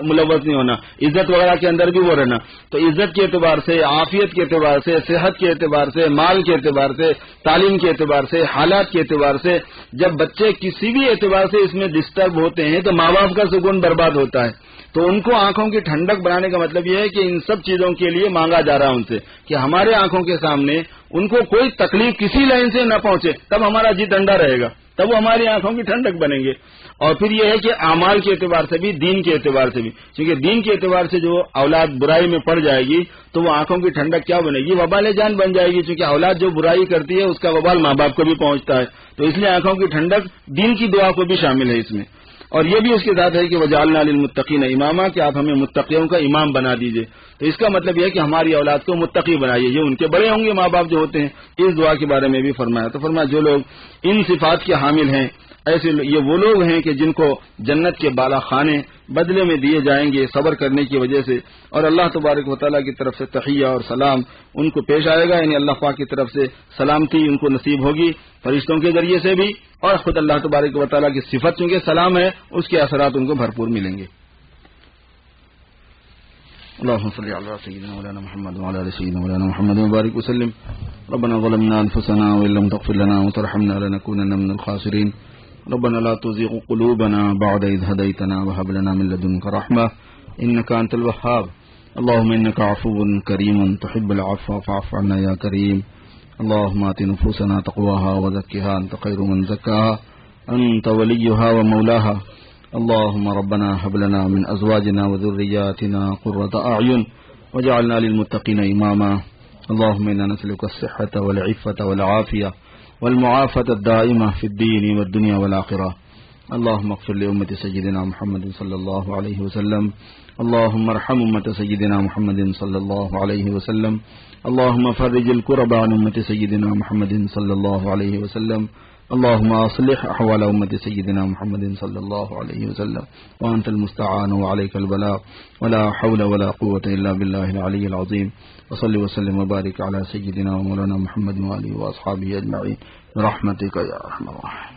ملوث نہیں ہونا، عزت وغیرہ کے اندر بھی وہ رہنا۔ تو عزت کے اعتبار سے، عافیت کے اعتبار سے، صحت کے اعتبار سے، مال کے اعتبار سے، تعلیم کے اعتبار سے، حالات کے اعتبار سے جب بچے کسی بھی اعتبار سے اس میں ڈسٹرب ہوتے ہیں تو ماں باپ کا سکون برباد ہوتا ہے۔ تو ان کو آنکھوں کی ٹھنڈک بنانے کا مطلب یہ ہے کہ ان سب چیزوں کے لیے مانگا جا رہا ہے ان سے کہ ہمارے آنکھوں کے سامنے ان کو کوئی تکلیف کسی لائن سے نہ پہنچے، تب ہمارا جی ٹھنڈا رہے گا، تب وہ ہماری آنکھوں کی ٹھنڈک بنیں گے۔ اور پھر یہ ہے کہ اعمال کے اعتبار سے بھی، دین کے اعتبار سے بھی، کیونکہ دین کے اعتبار سے جو اولاد برائی میں پڑ جائے گی تو وہ آنکھوں کی ٹھنڈک کیا بنے گی؟ وبال جان بن جائے گی، کیونکہ اولاد جو برائی کرتی ہے اس کا وبال ماں باپ کو بھی پہنچتا ہے۔ تو اس لیے آنکھوں کی ٹھنڈک دین کی دعا کو بھی شامل ہے اس میں، اور یہ بھی اس کے ساتھ ہے کہ وجعلنا للمتقین اماما، کہ آپ ہمیں متقیوں کا امام بنا دیجئے۔ تو اس کا مطلب یہ ہے کہ ہماری اولاد کو متقی بنائیے، یہ ان کے بڑے ہوں گے ماں باپ جو ہوتے ہیں۔ اس دعا کے بارے میں بھی فرمایا، تو فرمایا جو لوگ ان صفات کے حامل ہیں ایسے یہ وہ لوگ ہیں کہ جن کو جنت کے بالا خانے بدلے میں دیے جائیں گے صبر کرنے کی وجہ سے، اور اللہ تبارک و تعالیٰ کی طرف سے تحیہ اور سلام ان کو پیش آئے گا، یعنی اللہ پاک کی طرف سے سلامتی ان کو نصیب ہوگی فرشتوں کے ذریعے سے بھی، اور خود اللہ تبارک و تعالیٰ کی صفت چونکہ سلام ہے اس کے اثرات ان کو بھرپور ملیں گے۔ اللهم صل على سيدنا مولانا محمد وعلى ال سيدنا مولانا محمد وبارك وسلم۔ ربنا ظلمنا انفسنا وان لم تغفر لنا وترحمنا لنكونن من الخاسرين۔ ربنا لا تزغ قلوبنا بعد إذ هديتنا وهب لنا من لدنك رحمة إنك أنت الوهاب۔ اللهم إنك عفو كريم تحب العفو فاعف عنا يا كريم۔ اللهم آت نفوسنا تقواها وزكها أنت خير من زكاها أنت وليها ومولاها۔ اللهم ربنا هب لنا من أزواجنا وذرياتنا قرة أعين وجعلنا للمتقين إماما۔ اللهم إنا نسألك الصحة والعفة والعافية والمعافاة الدائمة في الدين والدنيا والآخرة۔ اللهم اغفر لأمة سيدنا محمد صلى الله عليه وسلم۔ اللهم ارحم أمة سيدنا محمد صلى الله عليه وسلم۔ اللهم فرج الكرب عن أمة سيدنا محمد صلى الله عليه وسلم۔ اللهم أصلح أحوال أمة سيدنا محمد صلى الله عليه وسلم، وأنت المستعان وعليك البلاغ، ولا حول ولا قوة إلا بالله العلي العظيم۔ وصل وسلم وبارك على سيدنا ومولانا محمد وآله وأصحابه أجمعين برحمتك يا أرحم الراحمين۔